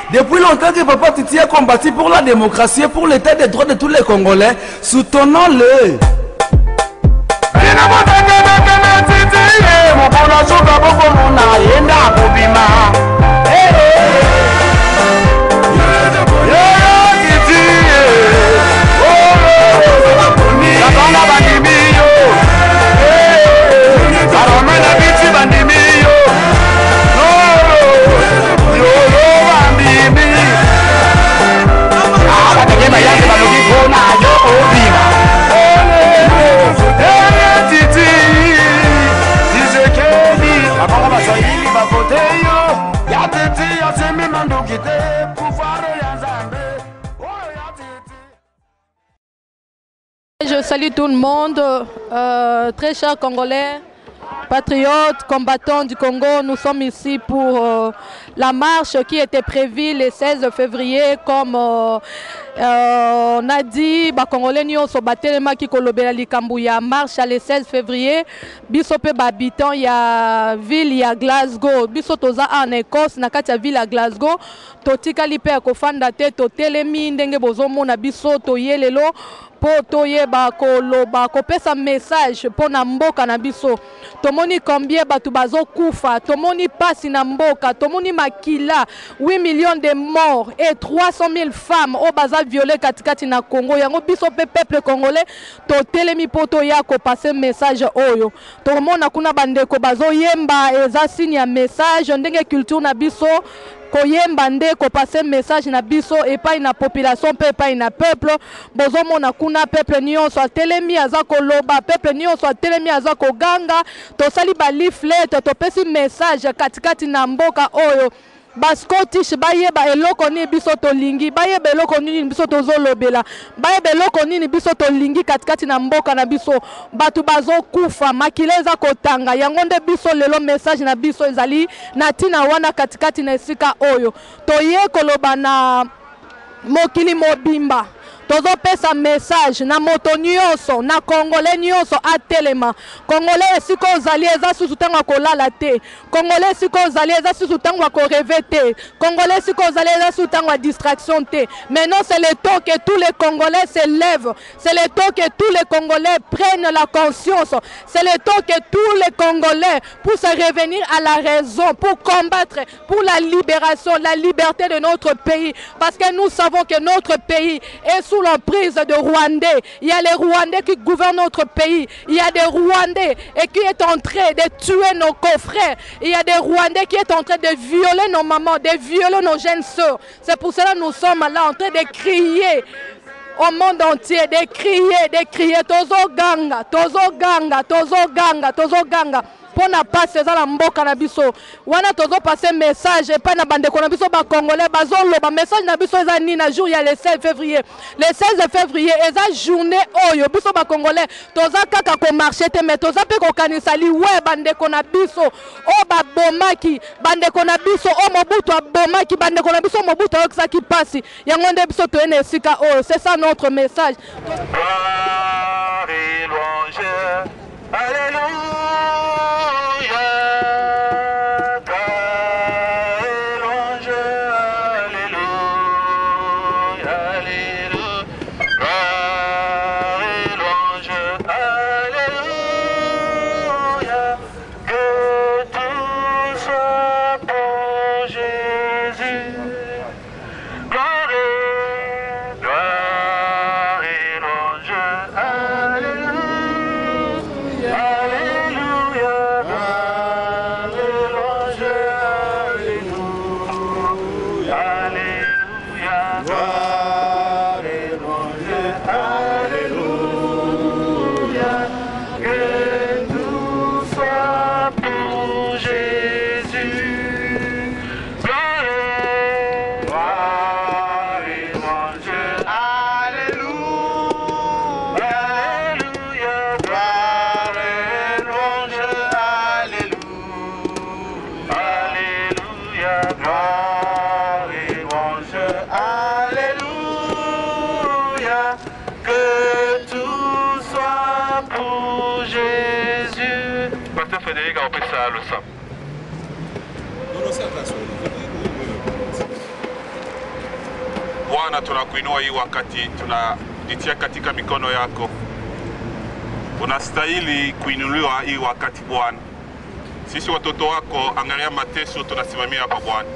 Depuis longtemps que Papa Titi a combattu pour la démocratie et pour l'état des droits de tous les Congolais, soutenons-le. Je salue tout le monde, très chers Congolais, patriotes, combattants du Congo. Nous sommes ici pour la marche qui était prévue le 16 février, comme on a dit, Congolais nous sommes battelema qui kolobela likambu ya marche le 16 février. Bisope habitant ya ville ya Glasgow, bisotoza en Écosse na kati ya ville ya Glasgow. Totikali pe akofanda te totelemi ndenge bozomona biso toyelelo po toyeba koloba kopesa message po na mboka na biso. Tomoni combien batu bazo kufa, tomoni pasi na mboka, tomoni makila, 8 millions de morts et 300 000 femmes au baza violé katikati na Congo. Yango biso pe peuple congolais totelemi po toya ko passer message oyo. Tomona kuna bandeko bazo yemba eza signe ya message ndenge culture na biso koyemba nde ko passer message na biso epai na population pe epai na peuple. Bozomona kuna peuple nyonso atelemi aza koloba, peuple nyonso atelemi aza koganga, tosali ba leaflet topesi message katikati na mboka oyo. Baskotish bayeba eloko ni biso tolingi, bayeba eloko nini biso tozolobela, bayeba eloko nini biso tolingi katikati na mboka na biso. Batu bazo kufa, makileza kotanga, yango nde biso lelo message na biso ezali na tina wana katikati na esika oyo. Toye koloba na mokili mobimba. Tozo pesa message na moto nyonso, na Congolais nyonso atelema. Congolais siko ozali eza susu tango kolala te. Congolais siko ozali eza susu tango ko rêver te. Congolais siko ozali eza susu tango distraction te. Maintenant c'est le temps que tous les Congolais se lèvent. C'est le temps que tous les Congolais prennent la conscience. C'est le temps que tous les Congolais pour se revenir à la raison, pour combattre pour la libération, la liberté de notre pays. Parce que nous savons que notre pays est sous l'emprise de Rwandais. Il y a les Rwandais qui gouvernent notre pays. Il y a des Rwandais et qui est en train de tuer nos confrères. Il y a des Rwandais qui est en train de violer nos mamans, de violer nos jeunes sœurs. C'est pour cela que nous sommes là en train de crier au monde entier, de crier, tozo ganga, tozo ganga, tozo ganga, tozo ganga. Pour na passe za la mboka na biso wana tozo passer message et pas na bande ko na biso ba congolais bazolo ba message na biso eza ni na jour ya le 16 février. Le 16 février eza journée oyo biso ba congolais toza kaka ko marcher te mais toza pe ko kanisa li we bande ko na biso o ba bomaki bande ko na biso o Mobutu abomaki bande ko na biso Mobutu okisa ki pasi yango nde biso to ene sika oyo. C'est ça notre message. Alléluia. Lusam. Bwana, tunakuinua hii wakati, tunajitia katika mikono yako. Unastahili kuinuliwa hii wakati Bwana. Sisi watoto wako, angalia mateso tunasimamia hapa Bwana.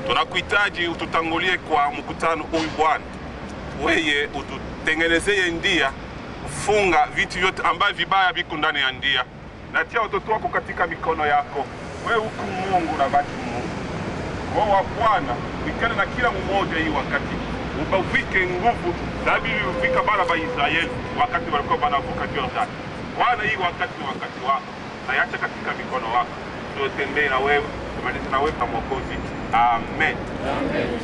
Tunakuhitaji ututangulie kwa mkutano huyu Bwana. Wewe ututengenezee ndia, funga vitu vyote ambavyo vibaya viko ndani ya ndia. Natia watoto wako katika mikono yako. Wewe uko Mungu na baki Mungu. Roho wa Bwana ukikana na kila mmoja hii wakati. Ubavike nguvu sababu ulifika bala ba Israeli wakati walikuwa wanavuka Jordan. Bwana, hii wakati ni wakati wako. Na yacha katika mikono wako. Tutembee na wewe, tumalize na wewe kama Mwokozi. Amen. Amen.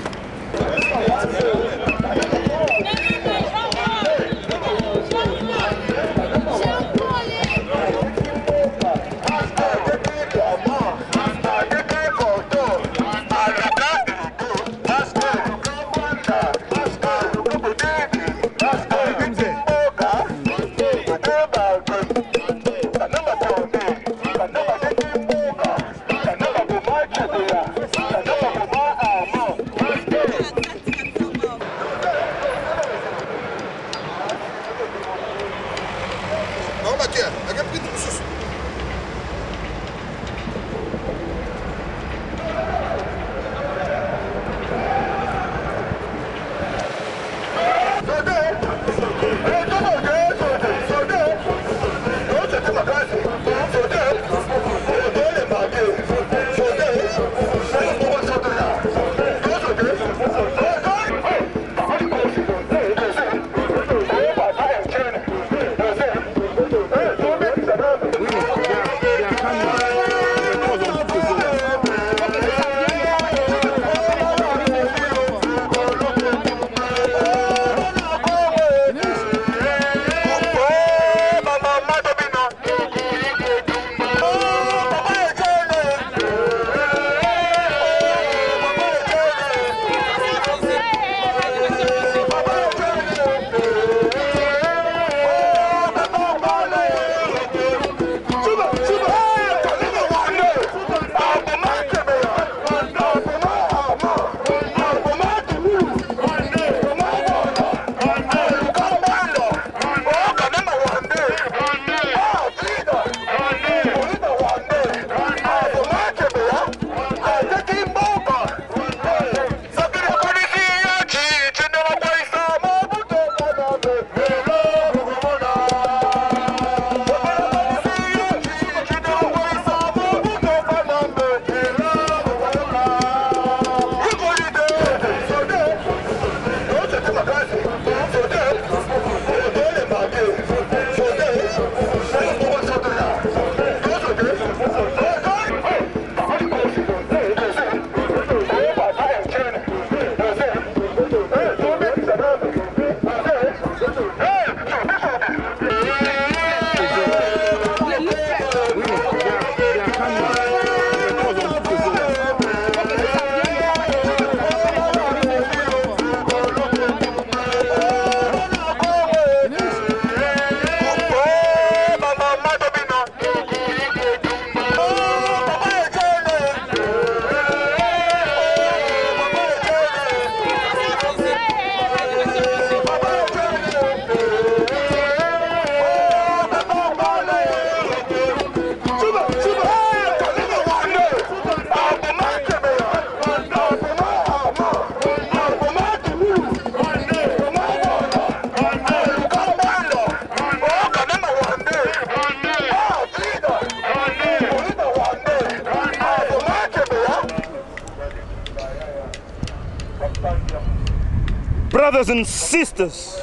Brothers and sisters,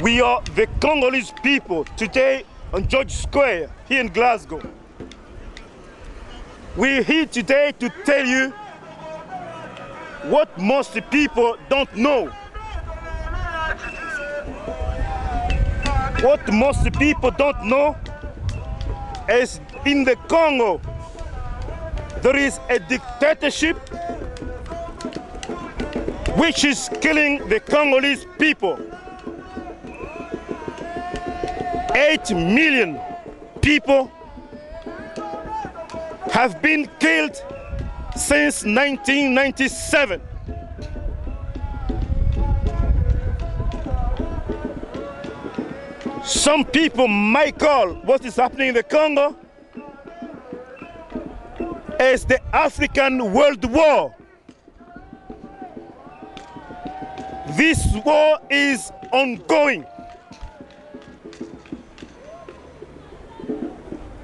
we are the Congolese people today on George Square here in Glasgow. We're here today to tell you what most people don't know. What most people don't know is in the Congo there is a dictatorship which is killing the Congolese people. 8 million people have been killed since 1997. Some people might call what is happening in the Congo as the African World War. This war is ongoing.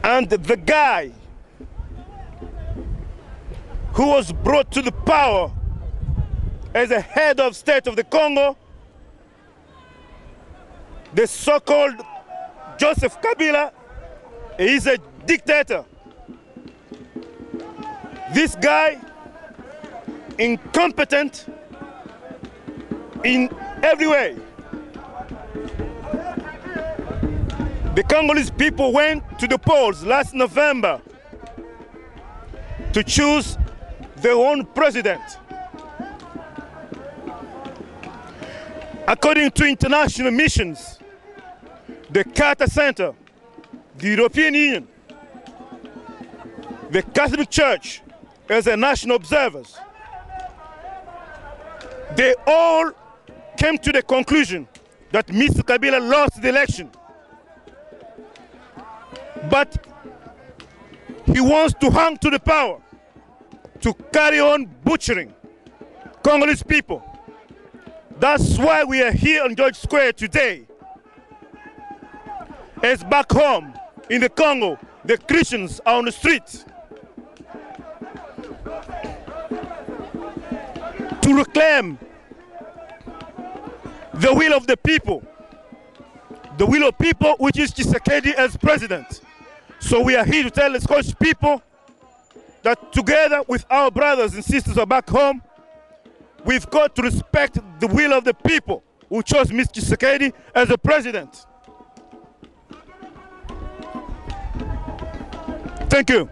And the guy who was brought to the power as the head of state of the Congo, the so-called Joseph Kabila, is a dictator. This guy, incompetent in every way. The Congolese people went to the polls last November to choose their own president. According to international missions, the Carter Center, the European Union, the Catholic Church as the national observers, they all came to the conclusion that Mr. Kabila lost the election. But he wants to hang to the power to carry on butchering Congolese people. That's why we are here on George Square today. As back home in the Congo, the Christians are on the streets to reclaim the will of the people. The will of people, which is Tshisekedi as president. So we are here to tell the Scottish people that together with our brothers and sisters who are back home, we've got to respect the will of the people who chose Mr. Tshisekedi as a president. Thank you.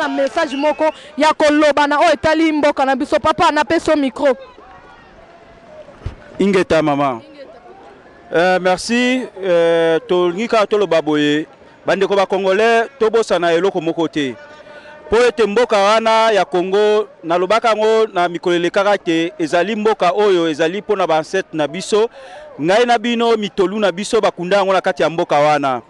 Message moko ya kolobana o etali mboka na biso papa na peso micro. Ingeta mama. Merci to ngika to lo baboye bande ko ba congolais to bosana eloko moko te. Po ete mboka wana ya Congo na lobaka ngo na mikolele karate ezali mboka oyo ezali pona ba ancêtre na biso ngai na bino mitolu na biso bakunda ngo na kati ya mboka wana.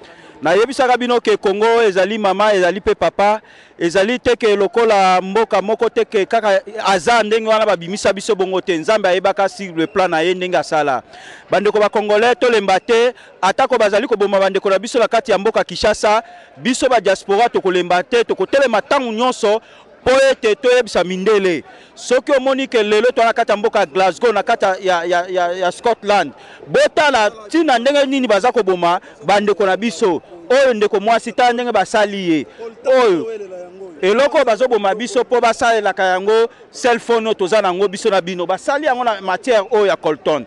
Na yebisaka bino ke Congo ezali mama ezali pe papa ezali teke lokola mboka moko teke kaka aza ndenge wana babimisa biso bongo te nzambe ayebaka sur le plan na ye ndenge asala bandeko ba congolais to lemba te atako bazali ko boma bandeko na biso na kati ya mboka Kinshasa biso ba diaspora to kolemba te to kotelema tangu nyonso po ete toyebisa mindele soki omoni ke lelo to na kati ya mboka Glasgow na kati ya Scotland botala tina ndenge nini baza ko boma bandeko na biso oyo ndeko mwasi ta ndenge basali ye oyo eloko bazoboma biso po basalelaka yango cell phone toza nango biso na bino basali yango na matière oyo ya colton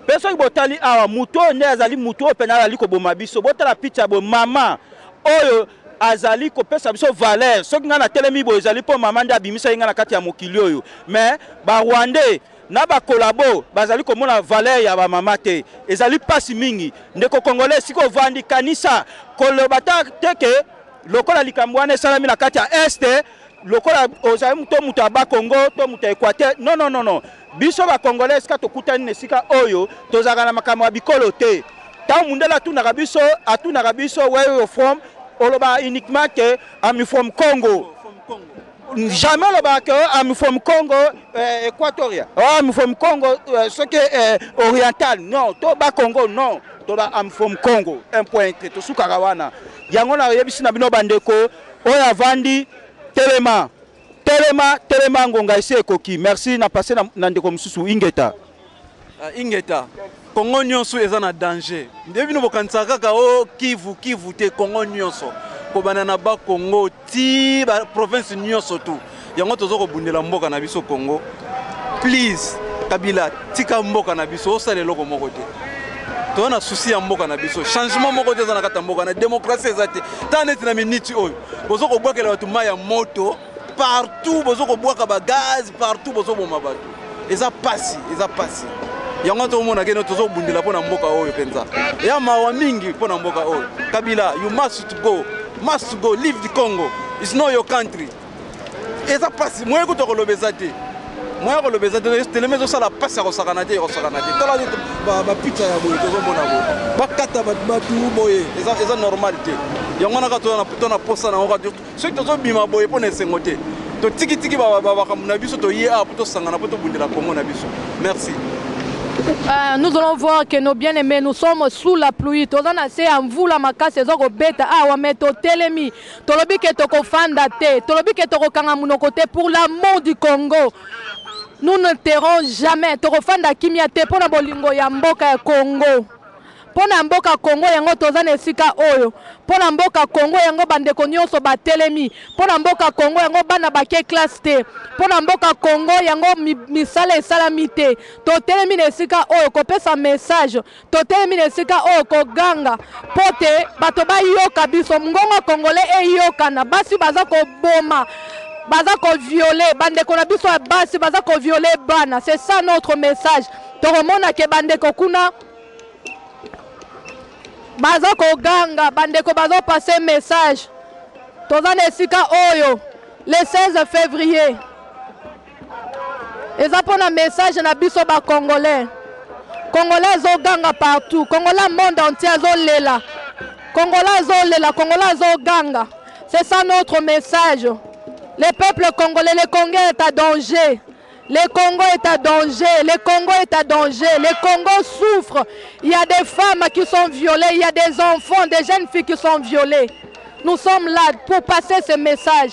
peso ki botali awa muto nde azali muto oyo pena azali koboma biso botala picha bo mama oyo azali kopesa biso valeur soki nga na telemi bo ezali po mama nde abimisa yenga na kati ya mokili oyo mais ba Rwandais na ba kolabo bazali komona valeur ya ba mama te ezali pasi mingi ndeko congolais siko vandi kanisa kolobata teke lokola likambo wana esalami na kati ya este lokola ozali to mutu aba Congo to mutu Équateur non biso ba congolais ska to kutani nesika oyo tozaka na makambo ya bikolo te ta mundela tunaka biso atunaka biso where you from oloba uniquement que I'm from Congo. Jamais le que I'm from Congo équatorien. I'm from Congo ce qui est oriental. Non, toba Congo non. Toba I'm from Congo. Un point to sukarawana. Yango na yebisi na bino bandeko oya vandi telema ngonga ese ekoki. Merci na passer na ndeko mususu Ingeta. Ingeta. Congo nyonso eza na danger. Ndebi no bokanisa kaka o Kivu te Congo nyonso. Ko banana ba Congo ti ba province nyonso tu. Yango tozo ko bundela mboka na biso Congo. Please Kabila tika mboka na biso osale loko moko te. To na souci ya mboka na biso. Changement moko te za na kata mboka na démocratie ezate. Taneti na minute oyo. Bozo ko bwakela batu maya moto partout bozo ko bwaka ba gaz partout bozo boma batu. Eza pasi. Yango to mona keno tozo bundela pona mboka oyo penza. Ya mawa mingi pona mboka oyo. Kabila you must go leave the Congo. It's not your country. Eza pasi moyo ko kolobeza te. Moyo ko lobeza te telemezo sala pasi ko sakana te. Tala ba pizza ya boyo tozo mona bo. Ba kata batu boye. Eza normal te. Yango na ka to na posa na ko so tozo bima boye pona sengote. To tiki ba kamuna biso to ye apo to sangana poto bundela Congo na biso. Merci. Nous allons voir que nos bien-aimés, nous sommes sous la pluie. Tous en assez en vous la macasse, ils ont bêta. Ah, ouais, mais to telemi. Tolobi ke toko fanda te. Tolobi ke toko kanga muno côté pour l'amour du Congo. Nous ne tairons jamais. Toko fanda kimia te pona bolingo ya mboka ya Congo. Pona mboka Congo yango tozana esika oyo. Pona mboka Congo yango bandeko nyonso batelemi. Pona mboka Congo yango bana bake classe te. Pona mboka Congo yango misala esalami te. Totelemi esika oyo kopesa message. Totelemi esika oyo koganga. Pote bato ba yoka biso ngongo congolais eyoka na basi baza ko boma. Baza ko violer bandeko na biso basi baza ko violer bana. C'est ça notre message. Toromona ke bandeko kuna baza ko ganga bandeko bazo passer message tozana esika oyo le 16 février eza pona message na biso ba congolais zo ganga partout congolais monde entier zo lela congolais zo ganga. C'est ça notre message. Le peuple congolais, le Congo est à danger. Le Congo est à danger. Le Congo souffre. Il y a des femmes qui sont violées. Il y a des enfants, des jeunes filles qui sont violées. Nous sommes là pour passer ce message.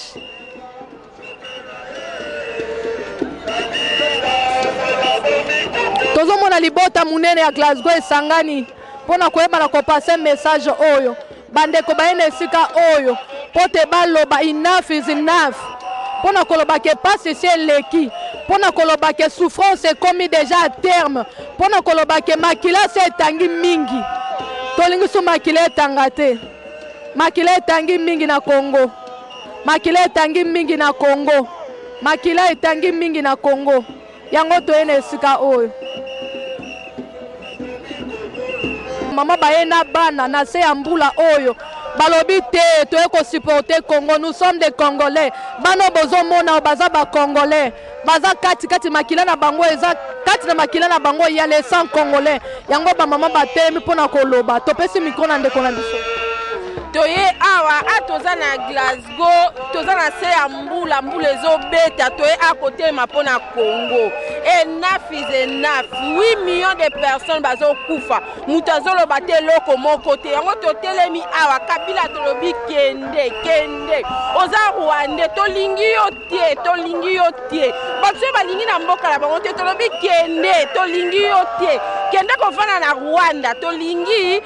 Tozo mona libota munene ya Glasgow esangani. Pona koyeba na ko passer message oyo. Bandeko baene sika oyo. Pote baloba enough is enough. Pona koloba ke passe c'est leki. Pona koloba ke souffrance est commis déjà à terme. Pona koloba ke makila c'est tangi mingi. Tolingi su makila tangate. Makila tangi mingi na Congo. Makila tangi mingi na Congo. Makila tangi mingi na Congo. Yango toene sika oyo. Mama baena bana na se ambula oyo. Balobi te to eko supporter Congo, nous sommes des Congolais. Bano bozo mona baza ba Congolais. Baza kati makila na bango eza kati na makila na bango ya les 100 Congolais. Yango ba mama batemi pona koloba. Topesi micro na ndeko na biso. Toye awa atoza na Glasgow, toza na se ya mbula ezo beta toye à côté mapona Congo. Enough is enough. 8 millions de personnes bazo kufa. Mutazo lo bate loko moko te. Yango totelemi awa Kabila tolobi kende. Oza Rwanda tolingi yo tie. Batso balingi na mboka la bango te tolobi kende, tolingi yo tie. Kende ko fana na Rwanda tolingi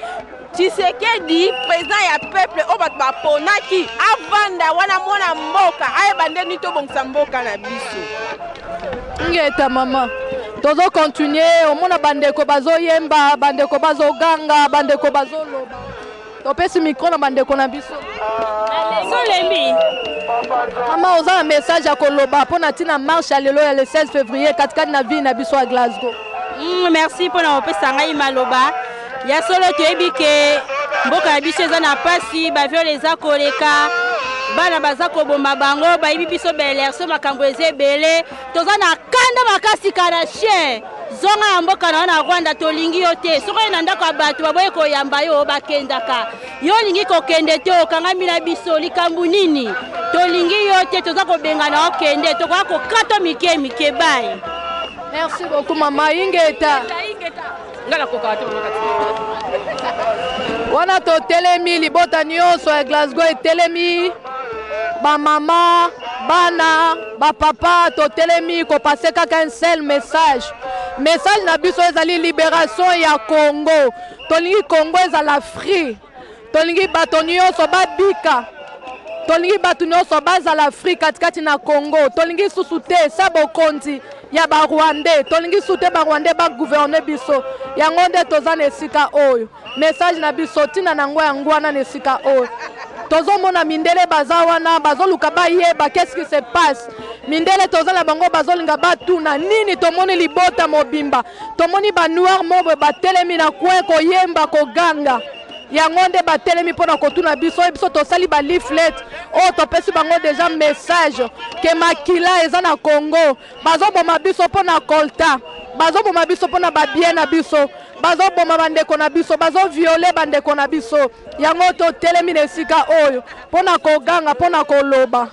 Tshisekedi président ya peuple obat ba ponaki avanda wana mwana mboka aye bandeni to bongsa mboka na biso. Ngeta mama tozo continuer omona bandeko bazo yemba bandeko bazo ganga bandeko bazo loba topesi micro na bandeko na biso solembi mama oza un message ya koloba pona tina marche ya lelo ya le 16 février katikati na ville na biso à Glasgow. Merci pona opesa ngai maloba ya solo toyebi ke mboka na biso eza na pasi baviole eza koleka bana baza koboma bango bayibi biso belerso makambo ezebele toza na kanda makasi kana chien zonga ya mboka na Rwanda tolingi yo te soki na ndako ya bato baboye koyamba yo bakendaka yo lingi kokende te okangami na biso likambo nini tolingi yo te toza kobengana okende tokoka kokata mike baye. Merci beaucoup mama Ingeta. Ngala kokato wana to telemi libota nyonso ya Glasgow etelemi ba mama bana ba papa to telemi ko passer kaka un seul message na biso ezali libération ya Congo tolingi Congo ezala free tolingi bato nyonso babika tolingi bato nyonso bazala free katikati na Congo tolingi susu te sa bokonzi ya ba Rwandais tolingi sute ba Rwandais ba gouverner biso yango nde toza na esika oyo message na biso tina nango yango wana na esika oyo tozomona mindele baza wana bazoluka bayeba qu'est-ce qui se passe mindele toza na bango bazolinga batuna nini tomoni libota mobimba tomoni ba noir mobo batelemi na coin koyemba koganga yango nde batelemi mpona kotuna biso tosali ba leaflet oyo topesi bango déjà message ke makila eza na Congo bazoboma biso mpona kolta bazoboma biso mpona babien na biso bazoboma bandeko na biso bazoviole bandeko na biso yango totelemi na esika oyo mpona koganga mpona koloba.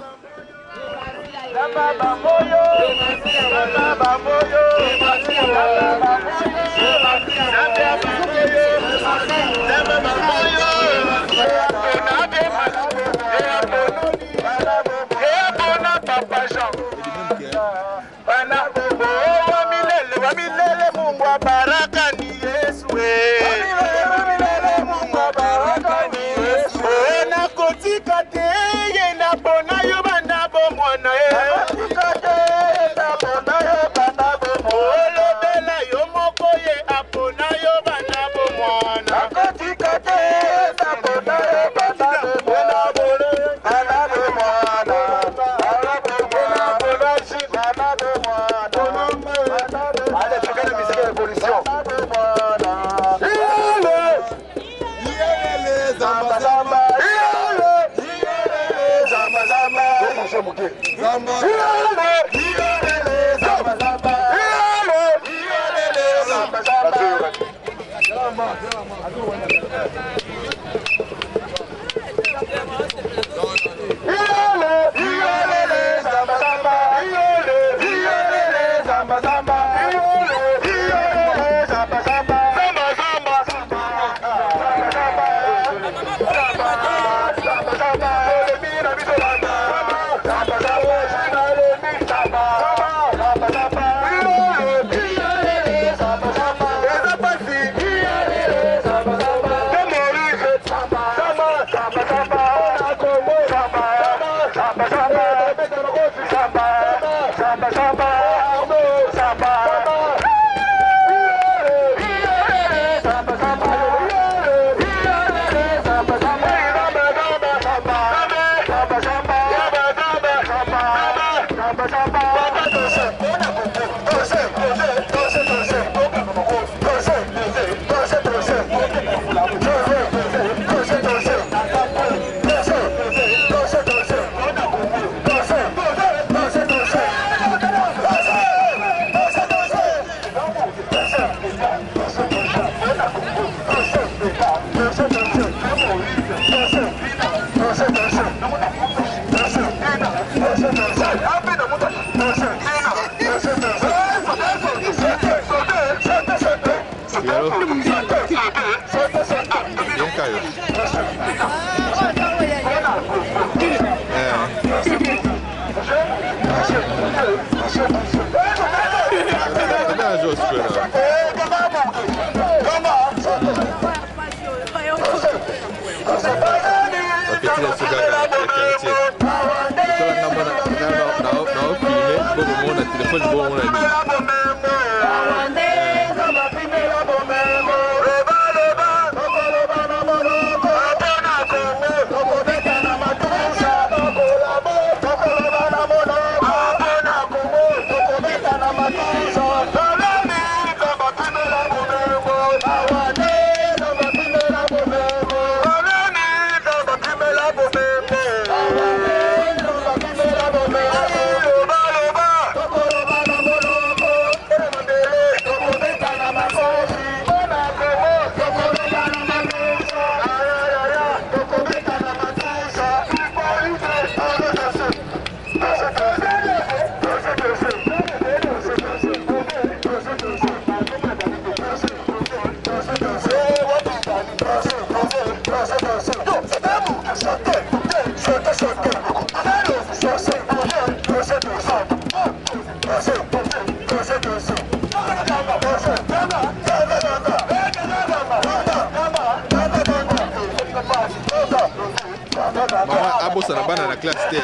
abosa na bana na classe te.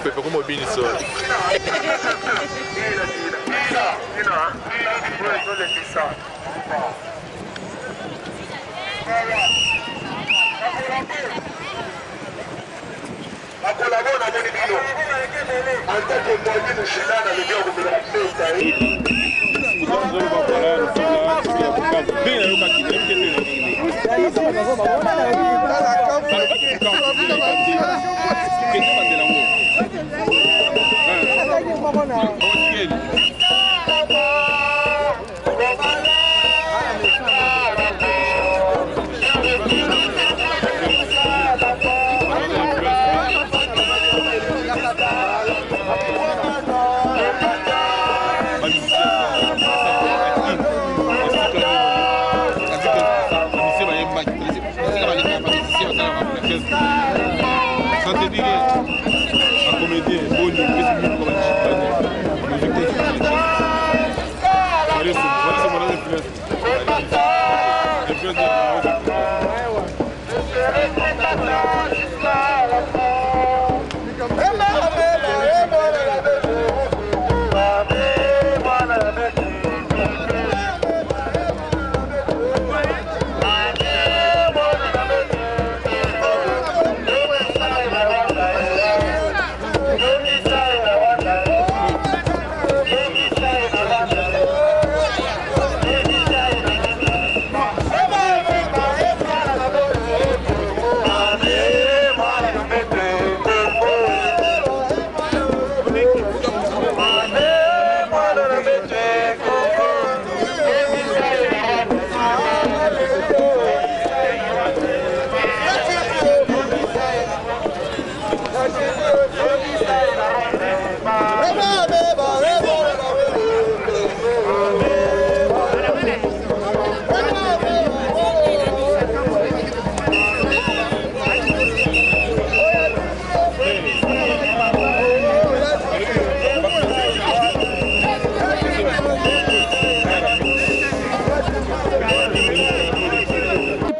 Pepe como bini so.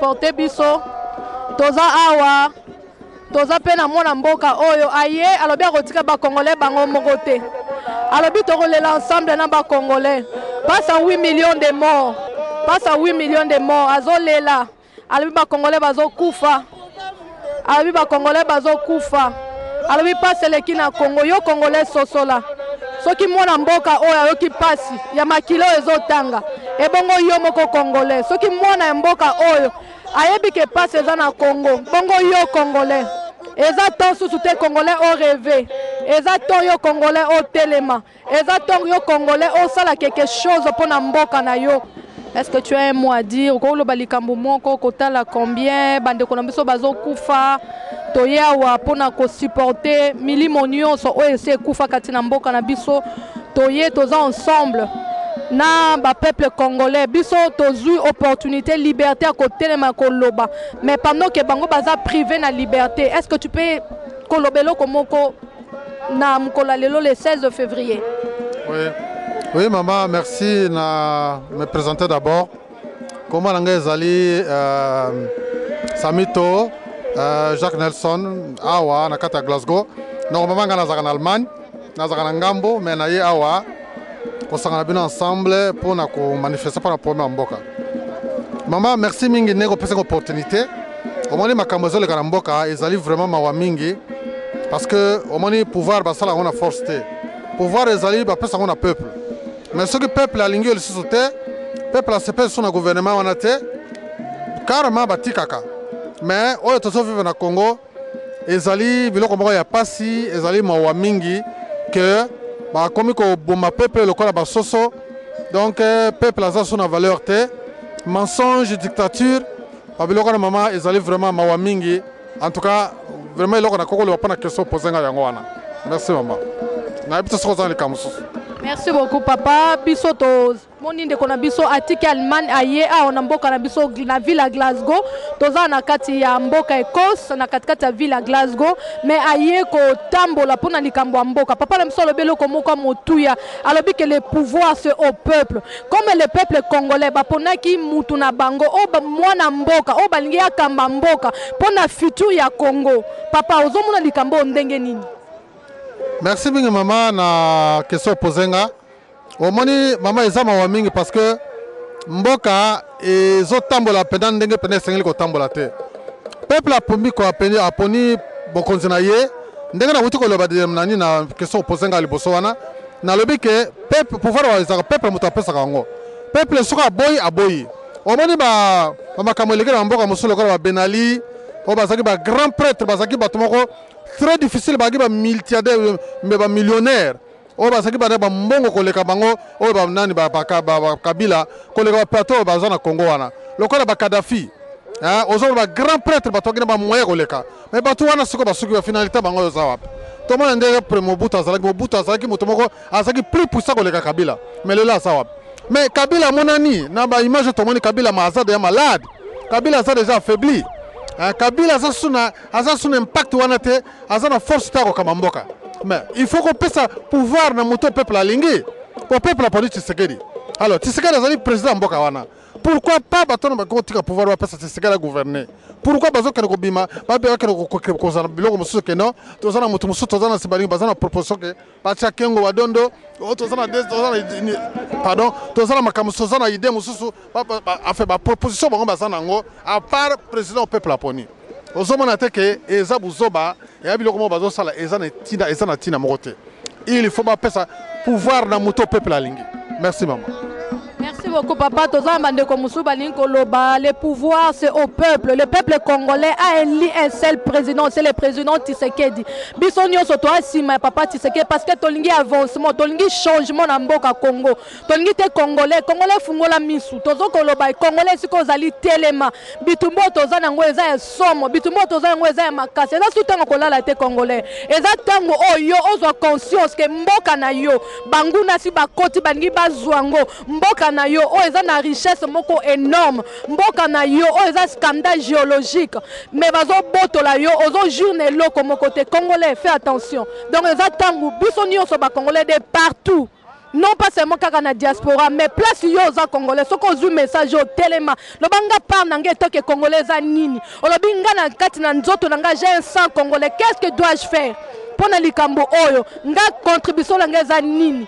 Porte biso toza awa toza pe na mwana mboka oyo aye alobi akotika ba congolais bango moko te alobi tokolela ensemble na ba congolais passe à 8 millions de morts passe à 8 millions de morts azolela alobi ba congolais bazokufa alobi ba congolais bazokufa alobi passe leki na Congo yo congolais sosola soki mwana mboka oyo ayoki pasi ya makilo ezotanga ebongo yo moko congolais soki mwana mboka oyo ayebi ke passe eza na Congo bongo yo congolais eza ton susu te congolais o rêver eza ton yo congolais o telema eza ton yo congolais o sala quelque chose pona mboka na yo. Est-ce que tu as un mot à dire ko lo balikambo moko kotala combien bande ko na biso bazokufa toya wa pona ko supporter milimo nyonso o ese kufa kati na mboka na biso toye toza ensemble na ba peuple congolais biso tozui opportunité liberté à côté de ma koloba mais pendant que bango baza privé na liberté est-ce que tu peux kolobelo komoko na mkola lelo le 16 février? Oui maman, merci na me présenter d'abord. Comment nanga ezali Samito Jacques Nelson awa na kata Glasgow. Normalement nga nazaka na Allemagne, nazaka na ngambo mais na ye awa kosangana bino ensemble pour na ko manifester pour la première mboka. Maman, merci mingi nego pesa opportunité. Omoni makambo zo le kana mboka ezali vraiment mawa mingi parce que omoni pouvoir basala on a force te. Pouvoir ezali ba pesa on a peuple. Mais ce que le peuple a lingué le sous-te, le peuple a séparé son gouvernement on a été carrément bâti kaka. Mais on est tous vivre na Congo, ezali biloko moko ya pasi, ezali mawa mingi que ba komi ko bomba peuple le kola ba soso. Donc peuple a son valeur te, mensonge, dictature, ba biloko na maman ezali vraiment mawa mingi. En tout cas, vraiment iloko na Congo le pas na question poser nga yango wana. Merci maman. Na habite so za le kamusu. Merci beaucoup papa. Biso to moni ndeko na biso atiki Allemagne aye a na mboka na biso na ville à Glasgow. Toza na kati ya mboka Écosse na kati ya ville à Glasgow mais aye ko tambola pona likambo ya mboka. Papa na biso lobelo ko moko motuya alobi que le pouvoir c'est au peuple. Comme le peuple congolais baponaki mutu na bango o mwana mboka o balingi akamba mboka pona futur ya Congo. Papa ozomona likambo ndenge nini? Merci mingi maman na question posenga. Omoni maman ezama wa mingi parce que mboka ezo tambola penda ndenge penda sengeli ko tambola te. Peuple apombi ko aponi bokonzi na ye ndenge na wuti ko loba de nani na question posenga liboso wana na lobi ke peuple pouvoir wa ezaka peuple muta pesa kango. Peuple soka aboyi. Omoni ba makambo lekela mboka musolo ko ba Benali o bazaki ba grand prêtre bazaki batumoko très difficile bagi ba multimilliardaire mais ba millionnaire o bazaki ba mbongo koleka bango o ba nani ba Kabila koleka ba plateau bazana Congo wana lokola ba Kadhafi hein ozo ba grand prêtre batoki na ba moyen koleka mais batu wana siko basuki ba finalité bango yo zawapi to mona ndenge Mobutu azalaki mutomoko azaki plus puissant koleka Kabila mais le là zawapi mais Kabila monani na ba image to moni Kabila mazade ya malade Kabila a déjà affaibli. Kabila a son impact wanate azana force ta ko kamamboka mais il faut qu'on puisse pouvoir na moto peuple alingi pour peuple la politique Tshisekedi alors Tshisekedi azali président mboka wana pourquoi pas batono ba ko tika pouvoir wa pesa Tshisekedi à gouverner pourquoi bazo kana ko bima ba be kana ko zana biloko mususu ke no to zana mutu mususu to zana sibali bazana proposition ke ba tia kengo wa dondo to zana pardon to zana makamu to zana idée mususu a fait ba proposition ba bazana ngo à part président peuple aponi ozomona te ke eza buzoba ya biloko mo bazo sala eza na tina mokote il faut ba pesa pouvoir na mutu peuple alingi merci maman. Merci beaucoup papa. Le pouvoir c'est au peuple. Le peuple congolais a élu un seul président, c'est le président Tshisekedi. Bisonio soto asima papa Tshisekedi parce que tolingi avancement, tolingi changement na mboka Congo. Tolingi te congolais fungola misu. Tozo koloba congolais siko zali telema. Bitumbo toza nango eza ya somo, bitumbo toza nango eza ya makasi. Eza sutango kolala te congolais. Eza tango oyo ozwa conscience ke mboka na yo banguna si bakoti bangi bazwango mboka na yo o eza na richesse moko énorme mboka na yo o eza scandale géologique mais bazo botola yo ozo journée loko moko te congolais fais attention donc eza tango biso nyonso ba congolais de partout non pas seulement kaka na diaspora mais place yo za congolais soko zu message au telema lobanga par nanga toke congolais za nini olobinga na kati na nzoto nanga j'ai un sang congolais qu'est-ce que dois-je faire pona likambo oyo nga contribution nanga za nini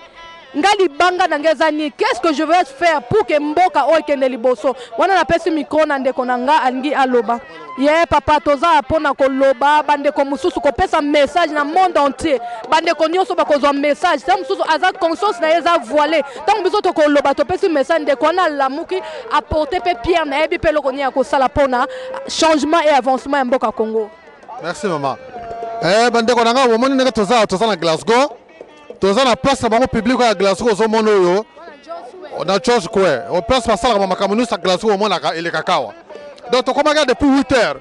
ngali banga nangezani qu'est-ce que je vais faire pour que mboka okende liboso wana na pesi micro na ndeko nanga alingi aloba ye papa toza pona ko loba bande ko mususu ko pesa message na monde entier bande ko nyonso ba ko zo message tam mususu aza conscience na eza voilé tant biso to ko loba to pesi message ndeko na lamuki apporter pe pierre na ebi pe loko nya ko sala pona changement et avancement ya mboka Congo. Merci maman. Bande ko nanga womoni nanga toza na Glasgow toza na place bango public à Glasgow zo mono yo on a George Kwe on place pasala kama makamunu sa Glasgow mona ile kakawa donc to koma depuis 8h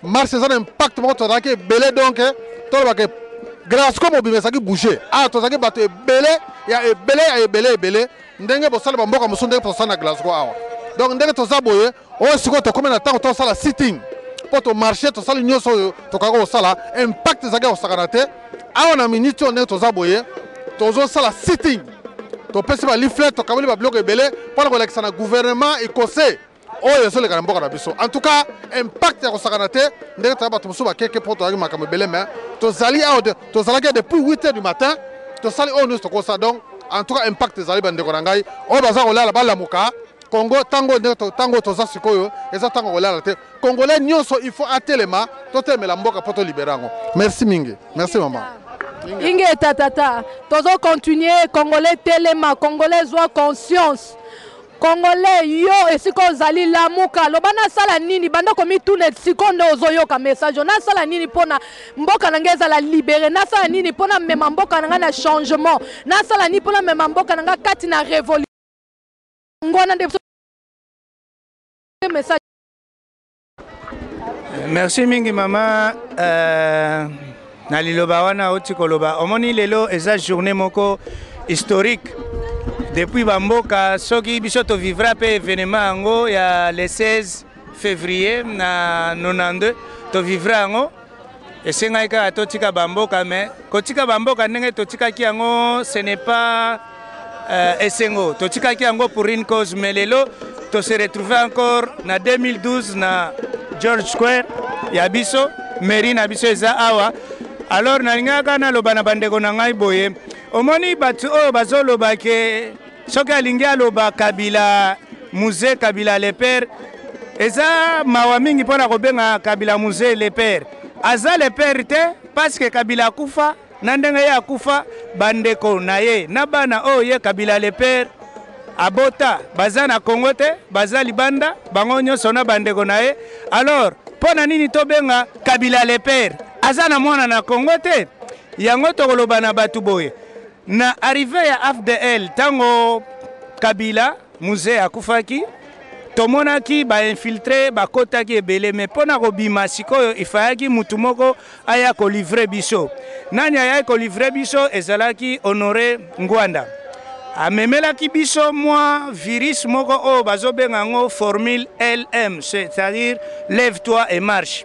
marche ça impact mo to dake belé donc to ba ke Glasgow mo bimesa ki bouger to zaki bato belé ya belé ndenge bo sala mboka musonde po sana Glasgow awa donc ndenge to za boye o siko to koma na tango to sala sitting po to marcher to sala nyoso to kako sala impact zaki o sakanate awa na minute on to za boye tozo sala sitting to pesi ba leaflet to kabili ba bloc ebele pour ko lekisa na gouvernement écossais oyo so le kana mboka na biso en tout cas impact ya ko sakana te ndenge ta ba to musuba keke pour to makambo ebele mais to zali to zalaki depuis 8h du matin to sali on nous to ko ça donc en tout cas impact zali ba ndeko na ngai o baza ko lala ba lamuka Congo tango tango to za sikoyo eza tango ko lala te congolais nyonso il faut atelema to temela mboka poto liberango merci mingi merci maman. Inge tata, tozo continuer congolais telema, congolais zwa conscience. Congolais yo esiko zali lamuka lobana sala nini banda komi tune sikondo ozoyo ka message na sala nini pona mboka nangeza la libérer na sala nini pona mema mboka nanga na changement na sala nini pona mema mboka nanga kati na révolution ngona nde message. Merci mingi mama na liloba wana oti koloba omoni lelo eza journée moko historique depuis bamboka soki biso to vivra pe événement yango ya le 16 février na 92 to vivra yango esengai kaka totika bamboka mais kotika bamboka ndenge totikaki yango ce n'est pas esengo totikaki yango pour une cause mais lelo to se retrouver encore na 2012 na George Square ya biso mairie na biso eza awa. Alors nalingaka naloba na bandeko na ngai boye omoni bato oyo bazoloba ke soki alingi aloba Kabila musée Kabila le père eza mawa mingi mpona kobenga Kabila musée le père aza le père te parce que Kabila akufa na ndenge ye akufa bandeko na ye na bana oyo ye Kabila le père abota baza na Congo te baza libanda bango nyonso na bandeko na ye. Alors mpona nini tobenga Kabila le père aza na mwana na Congo te yango tokoloba na batu boye na arrivé ya AFDL tango Kabila musée akufaki tomonaki ba infiltré bakotaki ebele mais mpona kobima sikoyo ifayaki mutu moko aya kolivre biso nani aya kolivre biso ezalaki Honoré Ngwanda amemelaki biso mwa virus moko oyo bazobenga yango formule LM c'est-à-dire lève-toi et marche.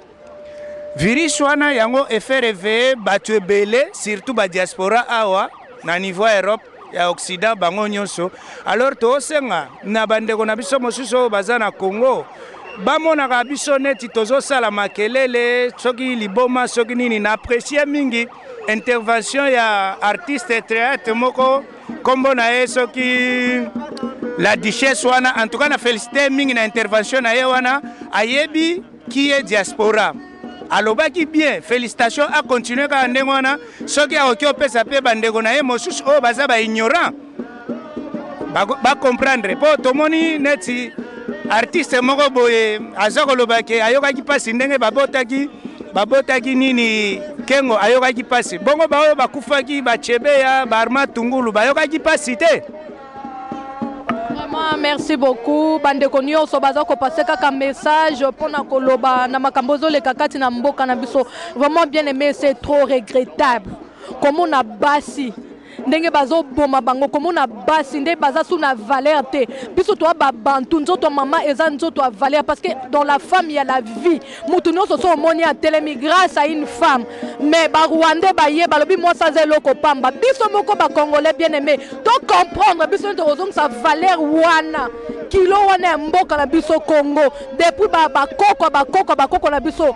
Virus wana yango efe réveiller batu ebele surtout ba diaspora awa na niveau Europe ya Occident bango nyonso. Alors tosenga na bandeko na biso mosusu baza na Congo bamonaka biso neti tozosala makelele soki liboma soki nini na apprécier mingi intervention ya artiste théâtre moko kombo na ye soki la duchesse wana en tout cas na félicité mingi na intervention na ye wana ayebi qui est diaspora alobaki bien félicitations a continuer ka ndenge wana soki akoki opesa pe bandeko na ye mosusu oyo baza ba ignorant ba comprendre po tomoni neti artiste moko boye aza kolobaki ayokaki pasi ndenge babotaki nini kengo ayokaki pasi bongo baoyo bakufaki bachebeya barma tungulu bayokaki pasi te. Merci beaucoup. Bandeko nyonso baza ko passer kaka message pona koloba na makambo zoleka kati na mboka na biso. Vraiment bien aimé, c'est trop regrettable. Comment on a basi ndenge bazo boma bango comme on a basi ndenge baza sous na valeur te biso to ba bantu nzoto mama eza nzoto a valeur parce que dans la femme il y a la vie mutu nyonso so moni a telemi grâce à une femme mais ba Rwandais ba ye balobi moi sans eloko pamba biso moko ba congolais bien aimé to comprendre biso to ozom sa valeur wana kilo wana mboka na biso Congo depuis ba koko na biso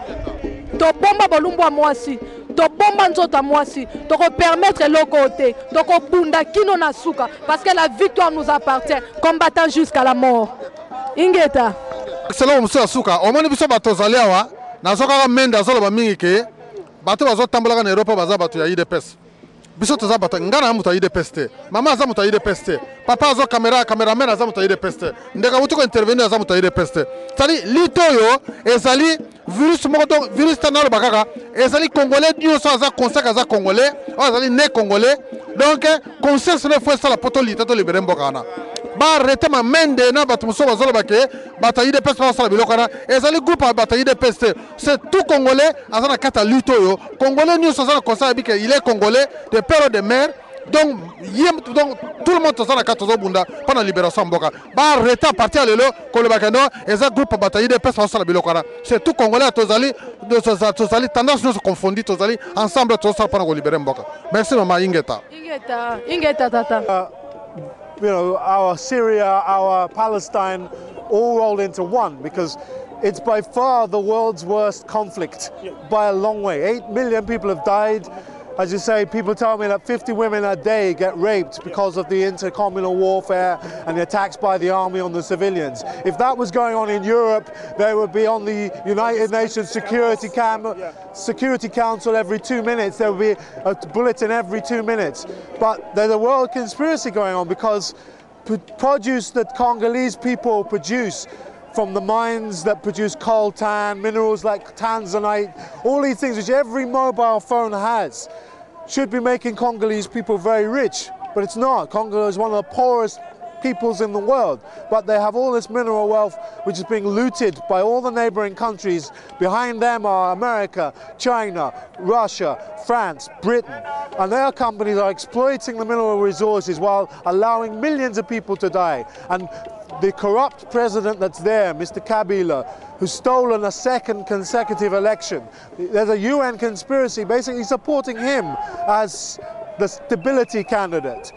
to bomba bolumbu a mwasi to bomba nzota mwasi to permettre le côté to bunda kino na suka parce que la victoire nous appartient combattant jusqu'à la mort ingeta selo muso suka omoni biso bato zaliawa na soka menda zolo ba mingi ke bato bazo tambola na Europe baza bato ya IDPS biso toza bato ngana muto ya IDPS te mama aza muto ya IDPS te papa azo cameraman aza muto ya IDPS te ndeka muto ko intervenir aza muto ya IDPS te tali litoyo ezali virus moko donc virus tanalo bakaka ezali congolais nyonso aza conscience aza congolais azali né congolais donc conscience ne faut ça la poto litato libéré mbokana ba arrêter ma mende na bato muso bazolo bake bataille de peste basala bilokana ezali groupe bataille de peste c'est tout congolais azana kata litoyo congolais nyonso aza conscience bike il est congolais de père de mère donc tout le monde tozana kata zobunda pendant libération mboka ba arrêter à partir lelo kolobaka no eza groupe bataille de peste basala bilokana c'est tout congolais tozali tendance nous se confondit tozali ensemble tozala pendant libérer mboka merci maman ingeta tata you know, our Syria, our Palestine, all rolled into one because it's by far the world's worst conflict by a long way. 8 million people have died. As you say, people tell me that 50 women a day get raped because of the intercommunal warfare and the attacks by the army on the civilians. If that was going on in Europe, they would be on the United Nations Security Council every 2 minutes. There would be a bulletin every 2 minutes. But there's a world conspiracy going on because produce that Congolese people produce from the mines that produce coltan, minerals like tanzanite, all these things which every mobile phone has, should be making Congolese people very rich, but it's not. Congo is one of the poorest peoples in the world, but they have all this mineral wealth which is being looted by all the neighboring countries. Behind them are America, China, Russia, France, Britain, and their companies are exploiting the mineral resources while allowing millions of people to die. And the corrupt president that's there, Mr. Kabila, who's stolen a second consecutive election, there's a UN conspiracy basically supporting him as the stability candidate.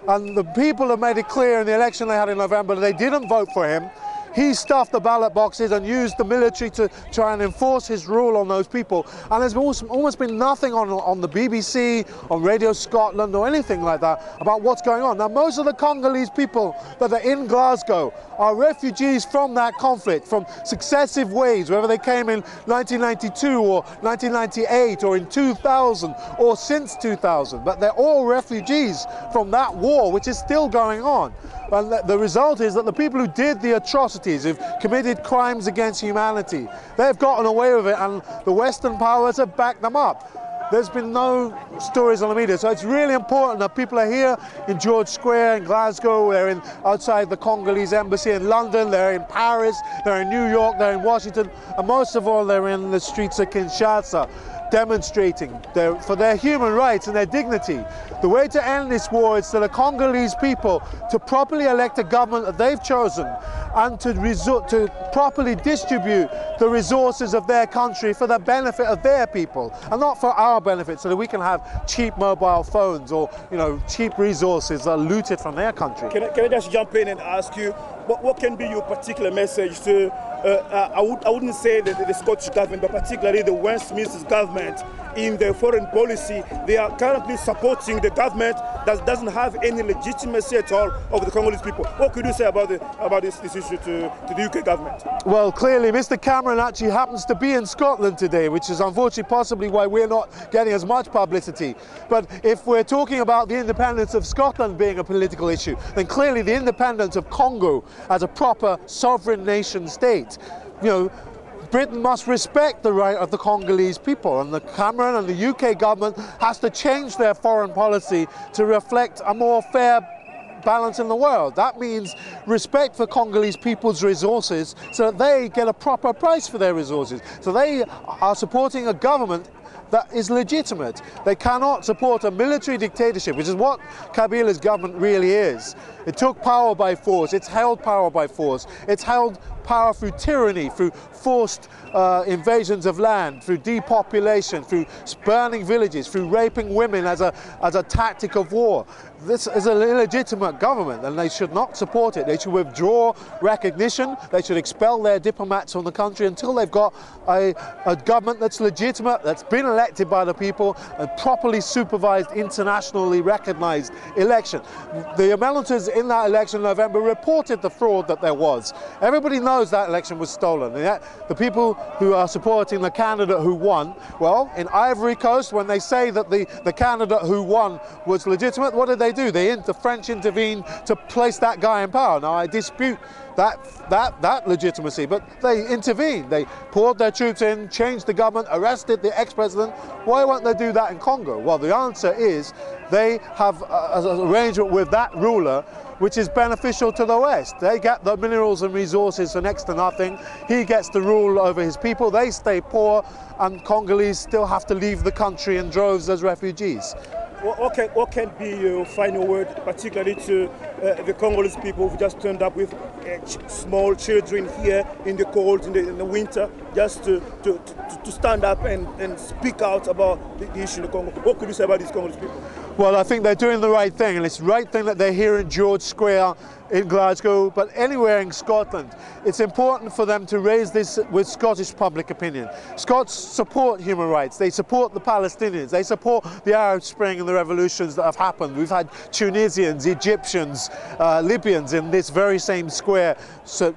And the people have made it clear in the election they had in November that they didn't vote for him. He stuffed the ballot boxes and used the military to try and enforce his rule on those people. And there's almost been nothing on the BBC, on Radio Scotland or anything like that about what's going on. Now, most of the Congolese people that are in Glasgow are refugees from that conflict, from successive waves, whether they came in 1992 or 1998 or in 2000 or since 2000. But they're all refugees from that war, which is still going on. And the result is that the people who did the atrocities, who've committed crimes against humanity, they've gotten away with it, and the Western powers have backed them up. There's been no stories on the media, so it's really important that people are here in George Square in Glasgow, they're outside the Congolese embassy in London, they're in Paris, they're in New York, they're in Washington, and most of all they're in the streets of Kinshasa, demonstrating for their human rights and their dignity. The way to end this war is for the Congolese people to properly elect a government that they've chosen and to properly distribute the resources of their country for the benefit of their people and not for our benefit, so that we can have cheap mobile phones or, you know, cheap resources that are looted from their country. Can I just jump in and ask you, what can be your particular message to, I wouldn't say the Scottish government, but particularly the Westminster government in their foreign policy? They are currently supporting the government that doesn't have any legitimacy at all of the Congolese people. What could you say about this issue to the UK government? Well, clearly Mr. Cameron actually happens to be in Scotland today, which is unfortunately possibly why we're not getting as much publicity. But if we're talking about the independence of Scotland being a political issue, then clearly the independence of Congo as a proper sovereign nation state, you know, Britain must respect the right of the Congolese people, and the Cameron and the UK government has to change their foreign policy to reflect a more fair balance in the world. That means respect for Congolese people's resources so that they get a proper price for their resources. So they are supporting a government that is legitimate. They cannot support a military dictatorship, which is what Kabila's government really is. It took power by force, it's held power by force, it's held power through tyranny, through forced invasions of land, through depopulation, through burning villages, through raping women as a tactic of war. This is an illegitimate government and they should not support it. They should withdraw recognition, they should expel their diplomats from the country until they've got a government that's legitimate, that's been elected by the people, and properly supervised, internationally recognized election. The Amelanters in that election in November reported the fraud that there was. Everybody knows that election was stolen. And yet the people who are supporting the candidate who won, well, in Ivory Coast, when they say that the candidate who won was legitimate, what did they do? The French intervened to place that guy in power. Now, I dispute that legitimacy, but they intervened. They poured their troops in, changed the government, arrested the ex-president. Why won't they do that in Congo? Well, the answer is they have an arrangement with that ruler which is beneficial to the West. They get the minerals and resources for next to nothing. He gets the rule over his people. They stay poor, and Congolese still have to leave the country in droves as refugees. What can be your final word, particularly to the Congolese people who just turned up with small children here in the cold, in the winter, just to stand up and speak out about the issue in the Congo? What could you say about these Congolese people? Well, I think they're doing the right thing, and it's the right thing that they're here in George Square in Glasgow, but anywhere in Scotland. It's important for them to raise this with Scottish public opinion. Scots support human rights, they support the Palestinians, they support the Arab Spring and the revolutions that have happened. We've had Tunisians, Egyptians, Libyans in this very same square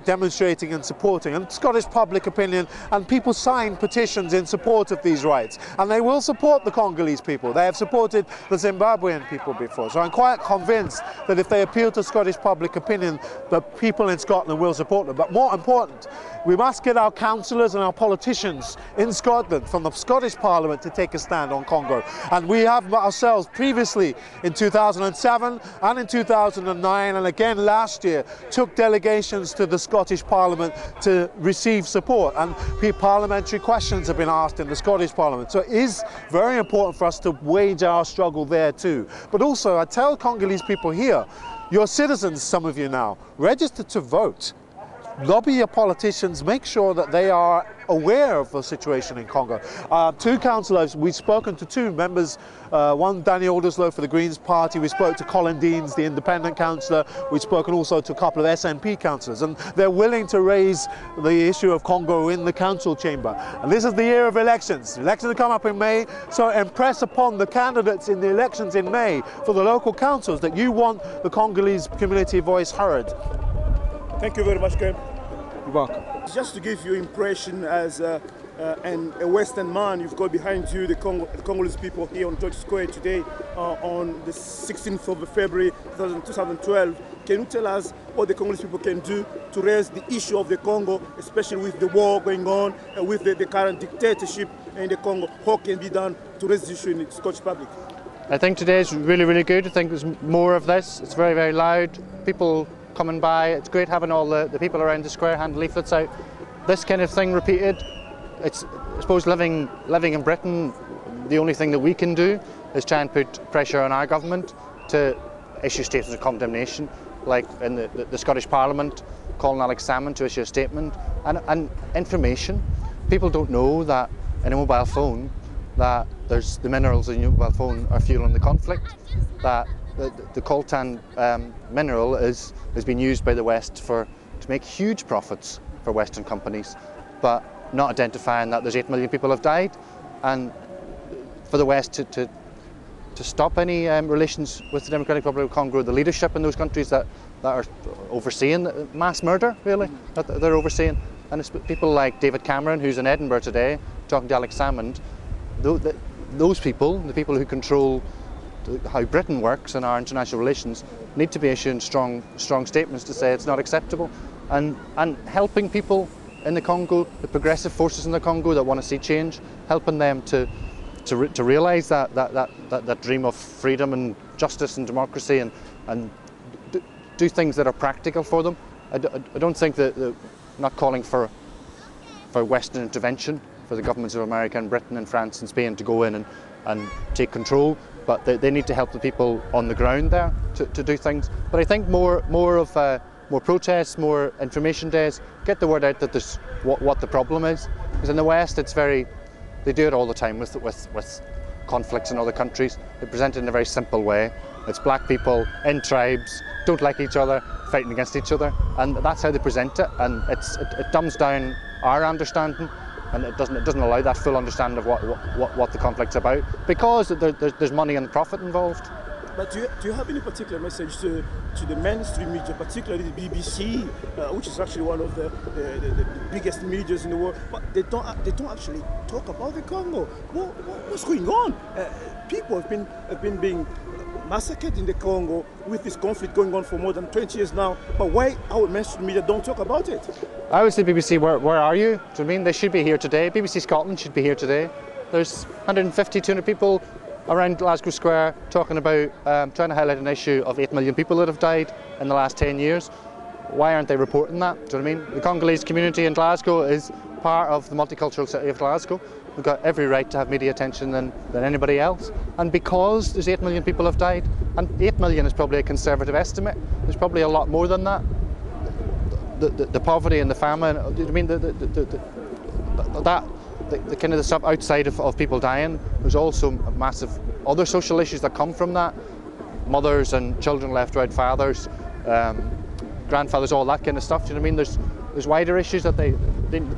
demonstrating and supporting, and Scottish public opinion and people signed petitions in support of these rights, and they will support the Congolese people. They have supported the Zimbabwean people before, so I'm quite convinced that if they appeal to Scottish public opinion, the people in Scotland will support them. But more important We must get our councillors and our politicians in Scotland from the Scottish Parliament to take a stand on Congo. And we have ourselves previously in 2007 and in 2009 and again last year took delegations to the Scottish Parliament to receive support, and parliamentary questions have been asked in the Scottish Parliament. So it is very important for us to wage our struggle there too. But also I tell Congolese people here, you're citizens, some of you now, register to vote. Lobby your politicians, make sure that they are aware of the situation in Congo. Two councillors, we've spoken to two members, one Danny Alderslow for the Greens Party, we spoke to Colin Deans, the independent councillor, we've spoken also to a couple of SNP councillors, and they're willing to raise the issue of Congo in the council chamber. And this is the year of elections. Elections will come up in May, so impress upon the candidates in the elections in May for the local councils that you want the Congolese community voice heard. Thank you very much, Ken. You're welcome. Just to give you impression as a Western man, you've got behind you the Congolese people here on George Square today on the 16th of February 2012. Can you tell us what the Congolese people can do to raise the issue of the Congo, especially with the war going on, with the current dictatorship in the Congo? What can be done to raise the issue in the Scottish public? I think today is really, really good. I think there's more of this. It's very, very loud. People coming by. It's great having all the people around the square handing leaflets out. This kind of thing repeated. It's, I suppose, living in Britain, the only thing that we can do is try and put pressure on our government to issue statements of condemnation, like in the Scottish Parliament, calling Alex Salmond to issue a statement, and information. People don't know that in a mobile phone, that there's the minerals in your mobile phone are fueling the conflict, that the coltan mineral is being used by the West to make huge profits for Western companies, but not identifying that there's 8 million people have died, and for the West to stop any relations with the Democratic Republic of Congo, the leadership in those countries that are overseeing mass murder, really, that they're overseeing. And it's people like David Cameron, who's in Edinburgh today, talking to Alex Salmond. Those people, the people who control how Britain works and our international relations, need to be issuing strong statements to say it's not acceptable, and helping people in the Congo, the progressive forces in the Congo that want to see change, helping them to realise that dream of freedom and justice and democracy, and do things that are practical for them. I don't think that not calling for Western intervention, for the governments of America and Britain and France and Spain to go in and take control, but they need to help the people on the ground there to do things. But I think more protests, more information days, get the word out that there's what the problem is. Because in the West, they do it all the time with conflicts in other countries. They present it in a very simple way. It's black people in tribes, don't like each other, fighting against each other, and that's how they present it. And it dumbs down our understanding, and it doesn't allow that full understanding of what the conflict's about, because there's money and profit involved. But do you have any particular message to the mainstream media, particularly the BBC, which is actually one of the biggest medias in the world? But they don't actually talk about the Congo. What's going on? People have been being massacred in the Congo with this conflict going on for more than 20 years now. But why our mainstream media don't talk about it? I would say, BBC, where are you? Do you know what I mean? They should be here today. BBC Scotland should be here today. There's 150, 200 people around Glasgow Square talking about trying to highlight an issue of 8 million people that have died in the last 10 years. Why aren't they reporting that? Do you know what I mean? The Congolese community in Glasgow is part of the multicultural city of Glasgow. We've got every right to have media attention than anybody else. And because there's 8 million people have died, and 8 million is probably a conservative estimate, there's probably a lot more than that. The poverty and the famine, I mean, the kind of the stuff outside of people dying, there's also massive other social issues that come from that. Mothers and children left without fathers, grandfathers, all that kind of stuff. Do you know what I mean? There's wider issues that they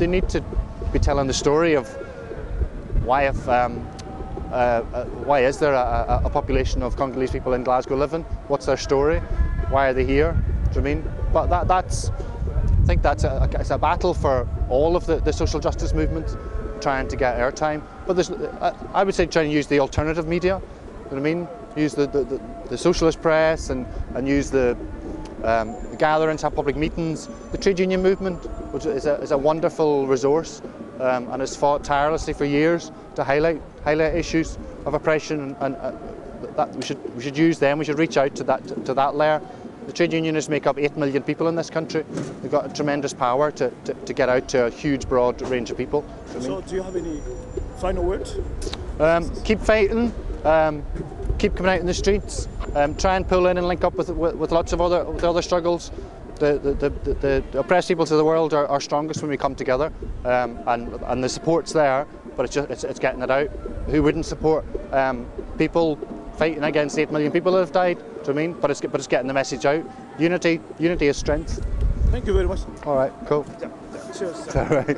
need to be telling the story of why is there a population of Congolese people in Glasgow living? What's their story? Why are they here? Do you know what I mean? But I think that's a battle for all of the social justice movement, trying to get airtime. But I would say try and use the alternative media. You know what I mean? Use the socialist press and use the gatherings, have public meetings. The trade union movement, which is a wonderful resource and has fought tirelessly for years to highlight issues of oppression, and that we should use them. We should reach out to that layer. The trade unionists make up 8 million people in this country. They've got a tremendous power to get out to a huge, broad range of people. So, do you have any final words? Keep fighting. Keep coming out in the streets. Try and pull in and link up with lots of other struggles. The oppressed peoples of the world are strongest when we come together, and the support's there. But it's getting it out. Who wouldn't support people fighting against 8 million people that have died? Do you know what I mean? But it's getting the message out. Unity is strength. Thank you very much. All right, cool. Cheers. All right.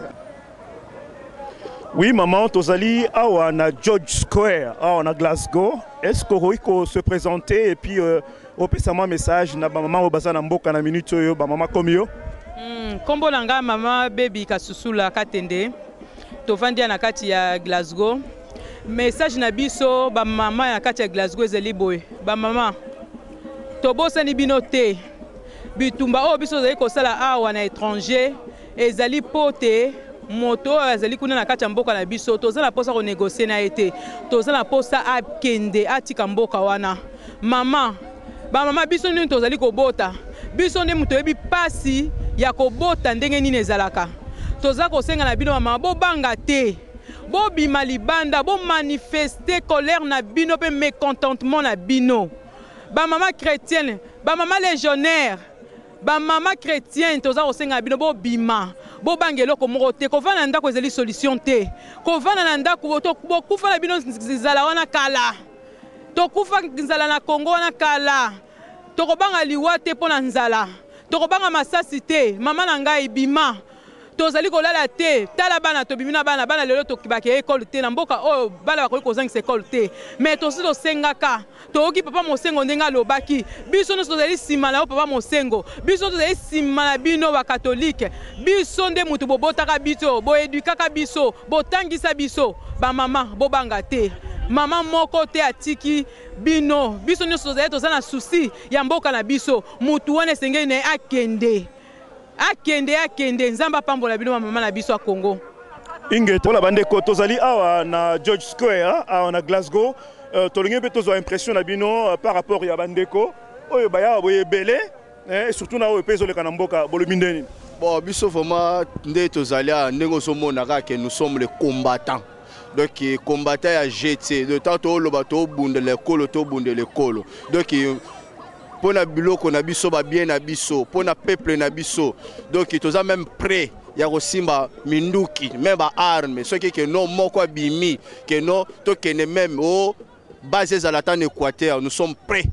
Oui, maman, tozali awa na George Square, awa na Glasgow. Est-ce qu'on se présenter et puis opesa un message na ba maman obaza na mboka na minute oyo ba maman comme yo? Kombo nanga mama baby Kasusula Katende. Tovandi na kati ya Glasgow. Message na biso ba mama na kati ya Glasgow ezali boy. Ba mama tobosa ni bino te. Bitumba o biso zali kosala awa na étranger ezali pote. Moto azali kuna na kati ya mboka na biso tozala posa ko négocier na été tozala posa akende atika mboka wana mama ba mama biso nini tozali kobota biso nde muto yebi pasi ya kobota ndenge nini ezalaka tozala kosenga na bino mama bo banga te bo bima libanda bo manifester colère na bino pe mécontentement na bino ba mama chrétienne ba mama légionnaire ba mama chrétienne tozala kosenga bino bo bima bo bangelo ko morote ko vana ndako ezali solution te ko vana na ndako to kufa na bino nzala wana kala to kufa nzala na Congo wana kala to ko banga liwa te pona nzala to ko banga masasi te mama na ngai bima tozali kolala te tala bana to bimina bana lelo to kibake école te na mboka o bala ba ko zangisa école te mais to sito sengaka to oki papa mosengo ndenga lobaki biso no tozali simana o papa mosengo biso tozali simana bino ba catholique biso nde mutu bobotaka biso bo éduquaka biso bo tangisa biso ba mama bo banga te mama moko te atiki bino biso no tozali tozana souci ya mboka na biso mutu wana sengeli na akende akende nzamba pambola bino mama na biso a Congo. Inge tola bandeko tozali awa na George Square awa na Glasgow tolingi pe tozo impression na bino par rapport ya bandeko oyo baya boye belé et surtout na oyo pezo le kana mboka bolobindeni. Bon biso vraiment nde tozali a ndenge so monaka que nous sommes les combattants. Donc combattants ya GT de temps to lo bato bunde le kolo to bunde le kolo. Donc pour na biloko na biso ba bien na biso pour na peuple na biso donc toza même prêt ya kosimba minduki même ba arme ce qui que non moko bimi que non to kene même au base à la temps Équateur nous sommes prêts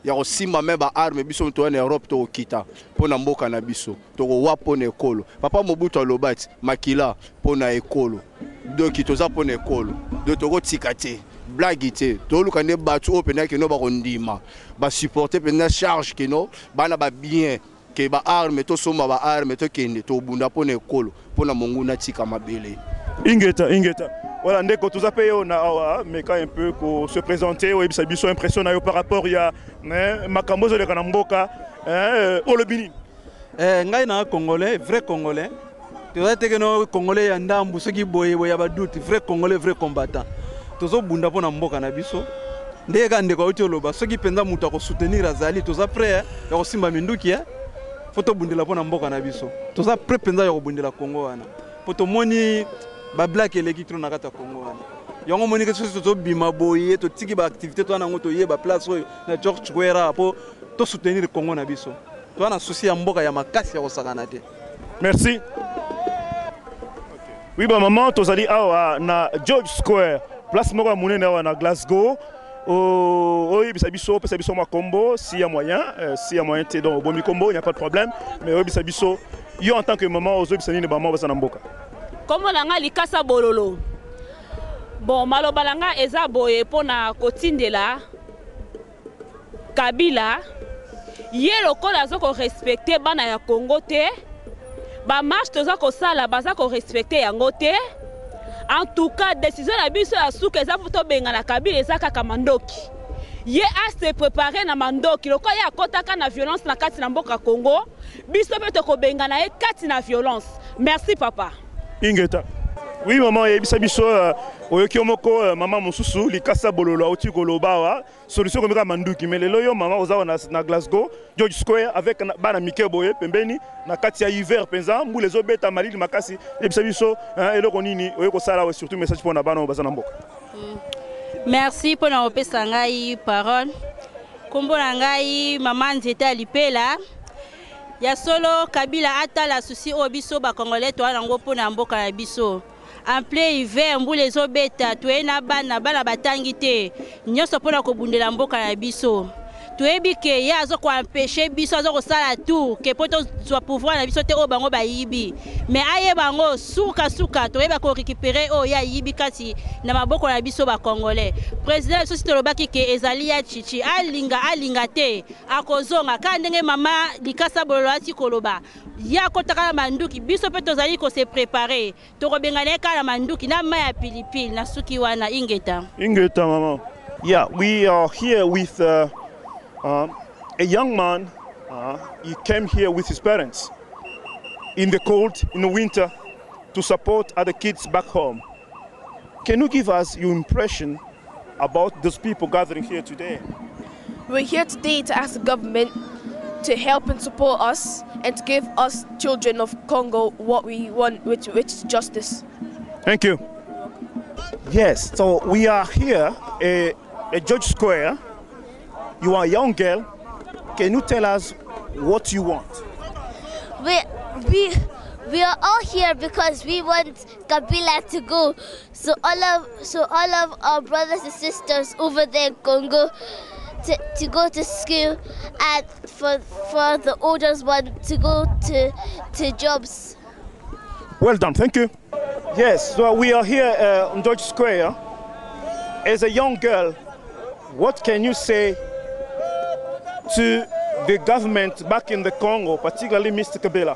ya kosimba même ba arme biso to na Europe to kita pour na mboka na biso to ko wa pona ekolo papa Mobutu alobati makila pona ekolo donc toza pona ekolo donc to ko tikate blague te toluka ne batu opena ke no ba kondima ba supporter pena charge ke no bana ba bien ke ba arme to soma ba arme to kende to bunda pona ekolo pona monguna tika mabele ingeta voilà ndeko tuza pe yo na awa meka un peu ko se présenter ou bisa biso impression na yo par rapport ya makambo zo le kana mboka olobini ngai na congolais vrai congolais tu vas te que no congolais ya ndambu soki boye ya ba doute vrai congolais vrai combattant tozo bunda pona mboka na biso ndeka ndeko uti oloba soki penza mutu ko soutenir azali toza prêt ya ko simba minduki foto bundela pona mboka na biso toza prêt penza ya ko bundela Congo wana poto moni ba black eleki tro na kata Congo wana yango moni ke tozo bima boye to tiki ba activité to na ngoto ye ba place na George Square po to soutenir Congo na biso to na souci ya mboka ya makasi ya ko sakana te. Merci. Oui ba maman tozali awa na George Square place moko monene awa na Glasgow oui bisa biso ma combo s'il y a moyen t'es donc bon mi combo il n'y a pas de problème mais oui bisa biso yo en tant que maman ozo bisa ni ba maman basa na mboka comme langa likasa bololo bon malobalanga eza boye pona kotindela Kabila ye lokola azoko respecter bana ya Congo te ba marche toza ko sala baza ko respecter yango te. En tout cas, décision la biso ya souka eza poto benga na Kabila eza kaka mandoki. ye se préparer na mandoki loko ya kotaka na violence na kati na mboka Congo biso pe to kobenga na ye kati na violence. Merci papa. Ingeta. Oui maman yebisa biso oyoki moko maman mosusu likasa bololo auti koloba wa solution komeka manduki mais lelo yo maman oza na Glasgow George Square avec bana mike boye pembeni na kati ya hiver penza mbule zo beta malili makasi yebisa biso eloko nini oyoko sala wa surtout message pour na bana bazana mboka. Merci pour na opesa ngai parole. Kombo na ngai maman Nzeta Lipela. Ya solo Kabila atala souci o biso ba Congolais to nango po na mboka na biso. En plein hiver mbule zo beta toena bana batangi te. Nyoso po na kobundela mboka na biso. Toyebi ke ya zo ko empêcher biso zo ko sala tout ke poto zo pouvoir na biso te o bango ba yibi. Mais aye bango suka toyeba ko récupérer o ya yibi kati na maboko na biso ba Congolais. Président so sitolobaki ke ezali ya chichi alinga te akozonga ka ndenge mama likasa bololo ati koloba. Ya kotaka manduki biso pe tozali ko se préparer. To kobengana ka na manduki na maya pilipili na suki wana Ingeta. Ingeta mama. Yeah, we are here with a young man. He came here with his parents in the cold, in the winter, to support other kids back home. Can you give us your impression about those people gathering here today? We're here today to ask the government to help and support us and to give us children of Congo what we want, which is justice. Thank you. Yes, so we are here at George Square. You are a young girl. Can you tell us what you want? We are all here because we want Kabila to go. So all of our brothers and sisters over there in Congo to go to school, and for the older one to go to jobs. Well done, thank you. Yes, so we are here on George Square. As a young girl, what can you say to the government back in the Congo, particularly Mr. Kabila?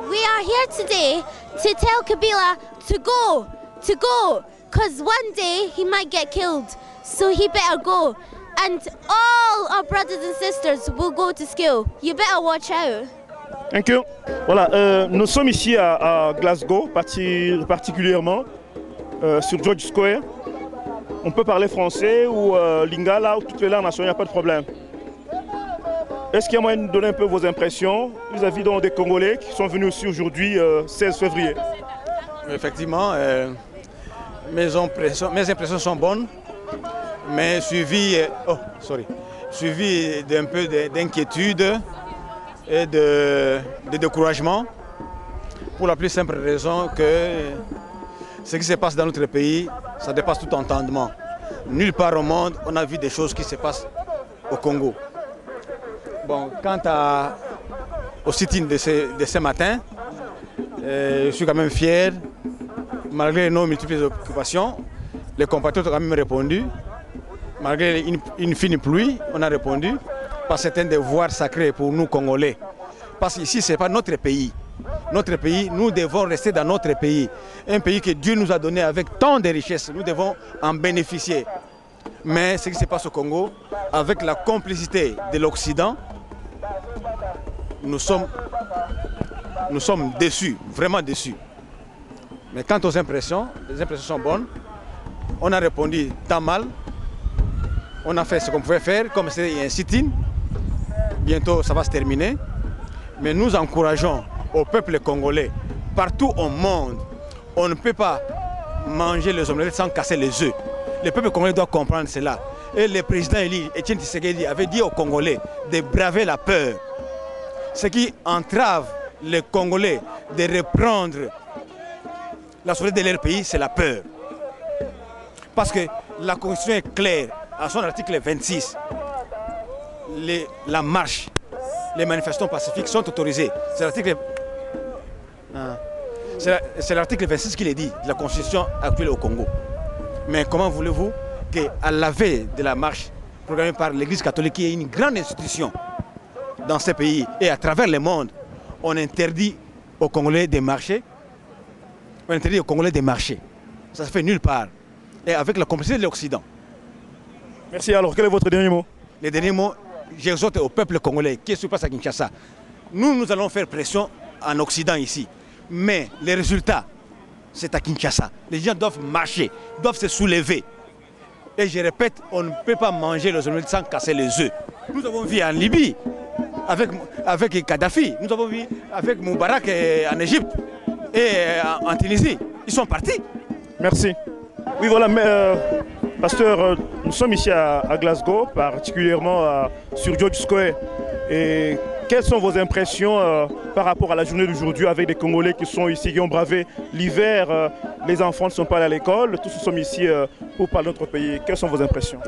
We are here today to tell Kabila to go, because one day he might get killed, so he better go. And all our brothers and sisters will go to school. You better watch out. Thank you. Voilà, nous sommes ici à Glasgow, particulièrement sur George Square. On peut parler français ou lingala ou toutes les langues nationales, il n'y a pas de problème. Est-ce qu'il y a moyen de nous donner un peu vos impressions vis-à-vis des Congolais qui sont venus aussi aujourd'hui, 16 février? Effectivement, mes impressions sont bonnes, mais suivi d'un peu d'inquiétude et de découragement, pour la plus simple raison que ce qui se passe dans notre pays, ça dépasse tout entendement. Nulle part au monde, on a vu des choses qui se passent au Congo. Bon, quant au sit-in de ce matin, je suis quand même fier, malgré nos multiples occupations, les compatriotes ont quand même répondu. Malgré une fine pluie, on a répondu par certains devoirs sacrés pour nous Congolais. Parce qu'ici, ce n'est pas notre pays. Notre pays, nous devons rester dans notre pays. Un pays que Dieu nous a donné avec tant de richesses, nous devons en bénéficier. Mais ce qui se passe au Congo, avec la complicité de l'Occident, nous sommes déçus, vraiment déçus. Mais quant aux impressions, les impressions sont bonnes. On a répondu tant mal. On a fait ce qu'on pouvait faire, comme c'est un sit-in. Bientôt, ça va se terminer. Mais nous encourageons au peuple congolais, partout au monde, on ne peut pas manger les omelettes sans casser les œufs. Le peuple congolais doit comprendre cela. Et le président élu, Etienne Tshisekedi, avait dit aux Congolais de braver la peur. Ce qui entrave les Congolais de reprendre la souveraineté de leur pays, c'est la peur. Parce que la Constitution est claire, à son article 26, la marche, les manifestations pacifiques sont autorisées. C'est l'article 26 qui le dit, de la Constitution actuelle au Congo. Mais comment voulez-vous qu'à la veille de la marche programmée par l'Église catholique, qui est une grande institution dans ces pays et à travers le monde, on interdit aux Congolais de marcher? On interdit aux Congolais de marcher. Ça se fait nulle part. Et avec la complicité de l'Occident. Merci. Alors, quel est votre dernier mot? Le dernier mot, j'exhorte au peuple congolais qui se passe à Kinshasa. Nous allons faire pression en Occident ici. Mais les résultats, c'est à Kinshasa. Les gens doivent marcher, doivent se soulever. Et je répète, on ne peut pas manger les omelettes sans casser les œufs. Nous avons vu en Libye, avec Kadhafi. Nous avons vu avec Moubarak en Égypte et en Tunisie. Ils sont partis. Merci. Oui, voilà, pasteur, nous sommes ici à Glasgow, particulièrement sur George Square. Et quelles sont vos impressions par rapport à la journée d'aujourd'hui avec des Congolais qui sont ici, qui ont bravé l'hiver? Les enfants ne sont pas allés à l'école, tous nous sommes ici pour parler de notre pays. Quelles sont vos impressions?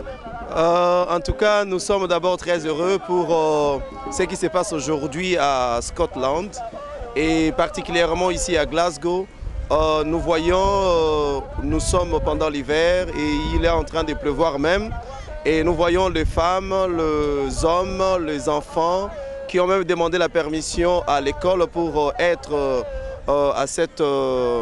En tout cas, nous sommes d'abord très heureux pour ce qui se passe aujourd'hui à Scotland et particulièrement ici à Glasgow. Nous voyons, nous sommes pendant l'hiver et il est en train de pleuvoir même. Et nous voyons les femmes, les hommes, les enfants qui ont même demandé la permission à l'école pour être à cette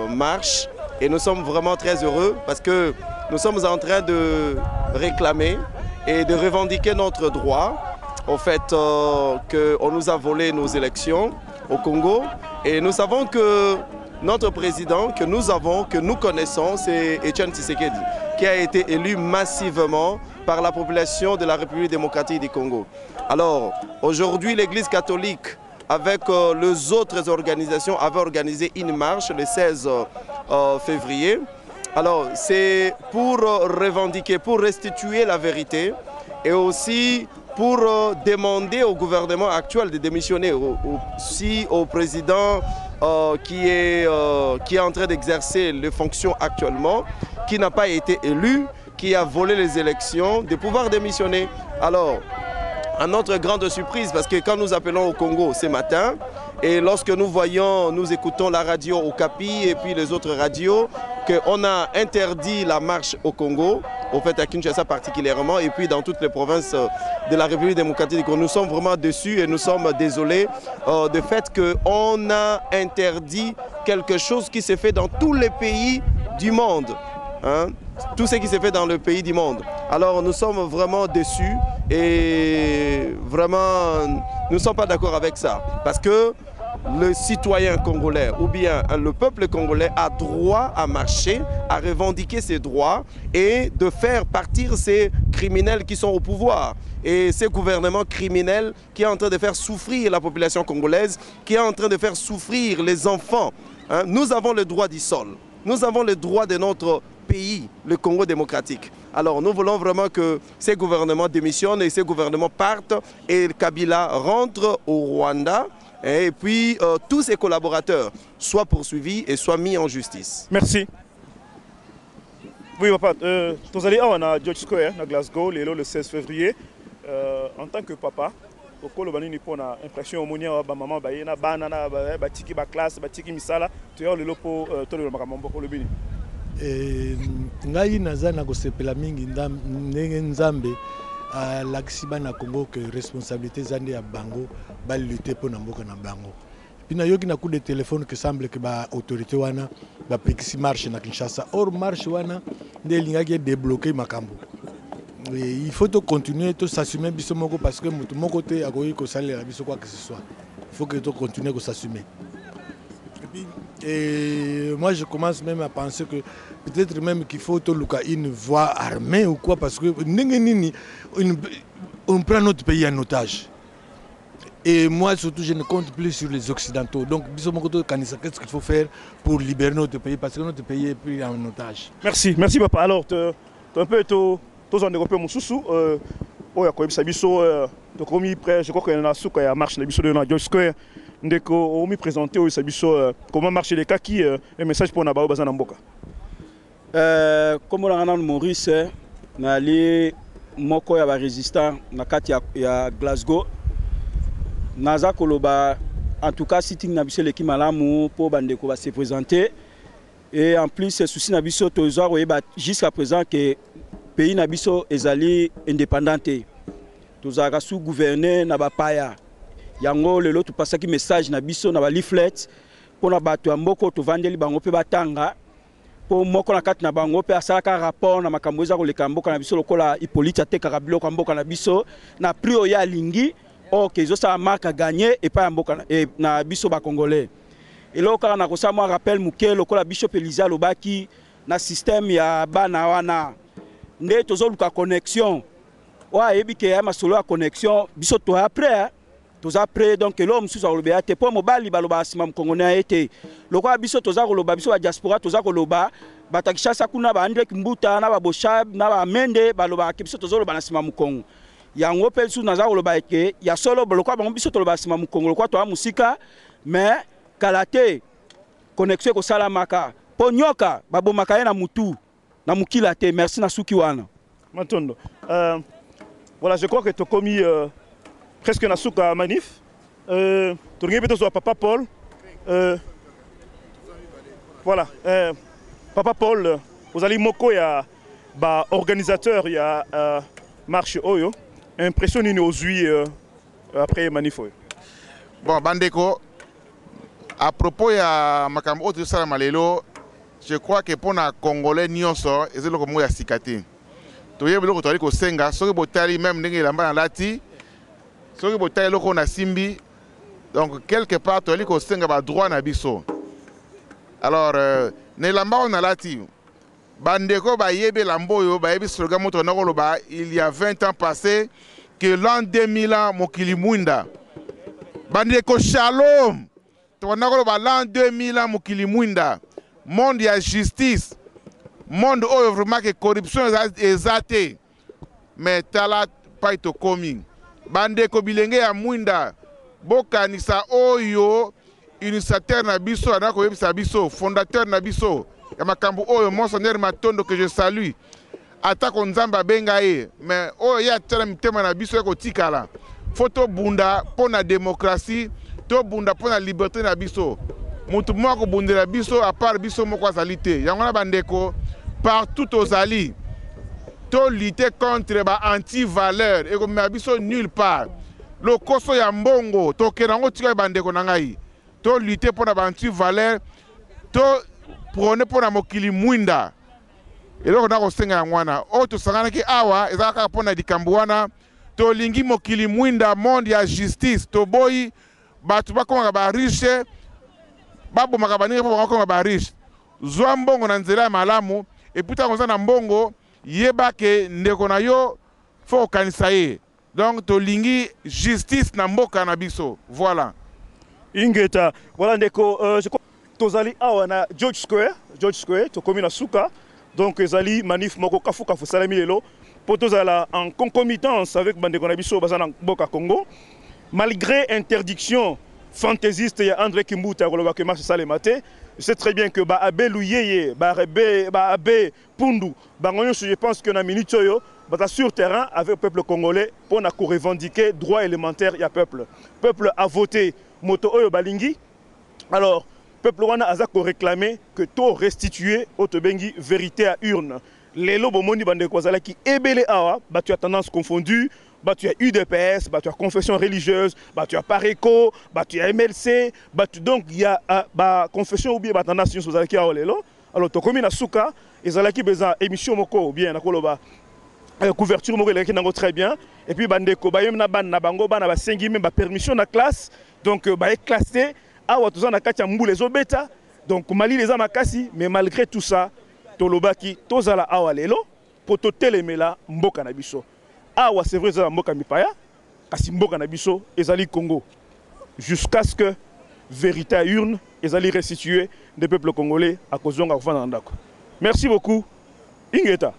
marche. Et nous sommes vraiment très heureux parce que nous sommes en train de réclamer et de revendiquer notre droit. Au fait qu'on nous a volé nos élections au Congo. Et nous savons que notre président que nous connaissons, c'est Etienne Tshisekedi, qui a été élu massivement par la population de la République démocratique du Congo. Alors, aujourd'hui, l'Église catholique, avec les autres organisations, avait organisé une marche le 16 février. Alors, c'est pour revendiquer, pour restituer la vérité et aussi pour demander au gouvernement actuel de démissionner, aussi au président qui est en train d'exercer les fonctions actuellement, qui n'a pas été élu, qui a volé les élections, de pouvoir démissionner. Alors, à notre grande surprise, parce que quand nous appelons au Congo ce matin, et lorsque nous écoutons la radio Okapi et puis les autres radios, qu'on a interdit la marche au Congo, au fait à Kinshasa particulièrement, et puis dans toutes les provinces de la République démocratique, nous sommes vraiment déçus et nous sommes désolés du fait qu'on a interdit quelque chose qui s'est fait dans tous les pays du monde. Hein? Tout ce qui s'est fait dans le pays du monde. Alors nous sommes vraiment déçus et vraiment nous ne sommes pas d'accord avec ça. Parce que le citoyen congolais ou bien le peuple congolais a droit à marcher, à revendiquer ses droits et de faire partir ces criminels qui sont au pouvoir. Et ces gouvernements criminels qui est en train de faire souffrir la population congolaise, qui est en train de faire souffrir les enfants. Hein? Nous avons le droit du sol. Nous avons le droit de notre pays, le Congo démocratique. Alors nous voulons vraiment que ces gouvernements démissionnent et ces gouvernements partent et Kabila rentre au Rwanda et puis tous ses collaborateurs soient poursuivis et soient mis en justice. Merci. Oui, papa, nous allons à George Square, à Glasgow, le 16 février. En tant que papa, okolo banini pona impression omonia ba maman ba yena bana na ba tiki ba classe ba tiki misala to yo lelo po to le makambo ko lobini ngai naza na kosepela mingi ndenge nzambe alakisi bana Congo que responsabilité zande ya bango ba lutter pour na mboka na bango pina yoki na coup de téléphone que semble que ba autorité wana ba pekisi marche na Kinshasa or marche wana nde lingaki débloquer makambo. Et il faut continuer à s'assumer parce que de mon côté, il faut quoi que ce soit. Il faut que tu continues à s'assumer. Et moi, je commence même à penser que peut-être même qu'il faut une voie armée ou quoi, parce que on prend notre pays en otage. Et moi, surtout, je ne compte plus sur les Occidentaux. Donc, qu'est-ce qu'il faut faire pour libérer notre pays, parce que notre pays est pris en otage. Merci, merci papa. Alors, un peu tous en Europe, Moussou, je crois qu'il y a une marche de George Square. On m'a présenté comment marcher les kaki, un message pour Nabao Bazanamboka. Comme on a Maurice, nali moko ya résistant na kati ya Glasgow. Naza koloba en tout cas sitting na biso l'équipe malamu pour bandeko va se présenter et en plus ce souci na biso tozo jusqu'à présent que pays na biso ezali indépendante tozaka sous gouverner na bapaya yango lelo tu pasaki message na biso na ba leaflet pona bato ya mboko to vandeli bango pe batanga po moko na kati na bango pe asalaka rapport na makambo eza koleka mboka na biso lokola Hippolyte atekaka biloko mboka na biso na prix oyo alingi oke ezosala marque gagné epai ya mboka na biso bakongolais eloko kaka na kosala mwa rappel moke lokola Bishop Elisa alobaki na système ya bana wana nde tozoluka connexion oyo ayebi ke ya masolo ya connexion biso toya après toza prêt donc elo mosusu akoloba te mpo mobali baloba nsima mokongone aye te lokola biso toza koloba biso badiaspora toza koloba bato ya Kinshasa kuna ba Andrek Mbuta na baboshab na bamende balobaka biso tozoloba na nsima mokongo yango mpe lisusu naza koloba eke ya solo lokola bango biso toloba nsima mokongo lokola toya mosika mais kala te connexion ekosalamaka mpo nyoka babomaka ye na mutu na mokila te. Merci na suki wana Matondo. Voilà, je crois que tu as commis presque na suka manif. Tu regardes peut-être Papa Paul. Voilà, Papa Paul, vous allez moko ya ba organisateur ya marche oyo. Impressionné aux yeux après manif oyo. Bon, Bandeko, à propos ya makambo oyo sala malelo, je crois que pour na Congolais nyonso ezelo ko moya sikati. Toye biloko toali ko senga soki botali même ndenge lamba na lati soki botali loko na simbi donc quelque part toali ko senga ba droit na biso. Alors ne lamba na lati bandeko ba yebe lamboyo ba yebi slogan moto na koloba il y a 20 ans passé que l'an 2000 mokili mwinda bandeko shalom to na koloba l'an 2000 mokili mwinda monde ya justice monde oyo vraiment que corruption ezate mais tala paito komi bandeko bilenge ya mwinda bokanisa oyo initiateur na biso ana koyebisa biso fondateur na biso ya makambo oyo Monseigneur Matondo que je salue atako nzamba benga ye mais oyo ya tala mitema na biso ko tikala photo bunda pona démocratie to bunda pona liberté na biso mutu moko bundela biso à part biso moko azalité yango na bandeko partout aux alliés, to lutter contre ba anti-valeur et comme biso nulle part. Le koso ya mbongo to kenango tika bandeko na ngai. To lutter pour ba anti-valeur, to prôner pour na mokili mwinda. Et donc na ko senga ngwana. O to sangana ki awa ezaka pona dikambo wana to lingi mokili mwinda monde ya justice to boy batu bakoma ba riche babo makabani po bakoma ba riche. Zwa mbongo na nzela malamu. Et puis, on a mbongo, yeba ke ndeko na yo fo kanisa ye. Donc, to lingi justice na mboka na biso. Voilà. Ingeta, voilà ndeko, je crois tozali awa na George Square, to komi na suka. Donc, ezali manif moko kafu salami lelo. Po tozala en concomitance avec bandeko na biso bazana mboka Congo. Malgré interdiction fantaisiste ya André Kimbuta koloba ke marche salemate. Je sais très bien que Abbé Louyeye, Abbé Pundu, je pense que dans la minute, sur terrain avec le peuple congolais pour revendiquer droits élémentaires du peuple. Le peuple a voté Moto Oyo Balingi. Alors, le peuple a réclamé que tout restituer au Tobengi vérité à urne. Les lobomoni bande kozala qui ebele awa, tu as tendance confondue. Tu as UDPS, tu as confession religieuse, tu as Pareco, tu as MLC, donc il y a confession ou bien tendance sur Zalaki Aolelo. Alors, tu as Souka, et Zalaki Beza, émission Moko, ou bien couverture Moko, très bien. Et puis, Bandeko, Nabango, Sengi, même permission de classe, donc, classé, Awa, tout ça, Nakatia Mbou, les Obeta, donc, Mali, les Amakasi, mais malgré tout ça, Tolobaki, Tozala Aolelo, pour te télémela, Mboka Nabiso. Awa c'est vrai ça mboka mipaya kasi mboka na biso ezali Congo jusqu'à ce que vérité à urne ezali restituer des peuples congolais à kozonga kufana ndako. Merci beaucoup Ingeta.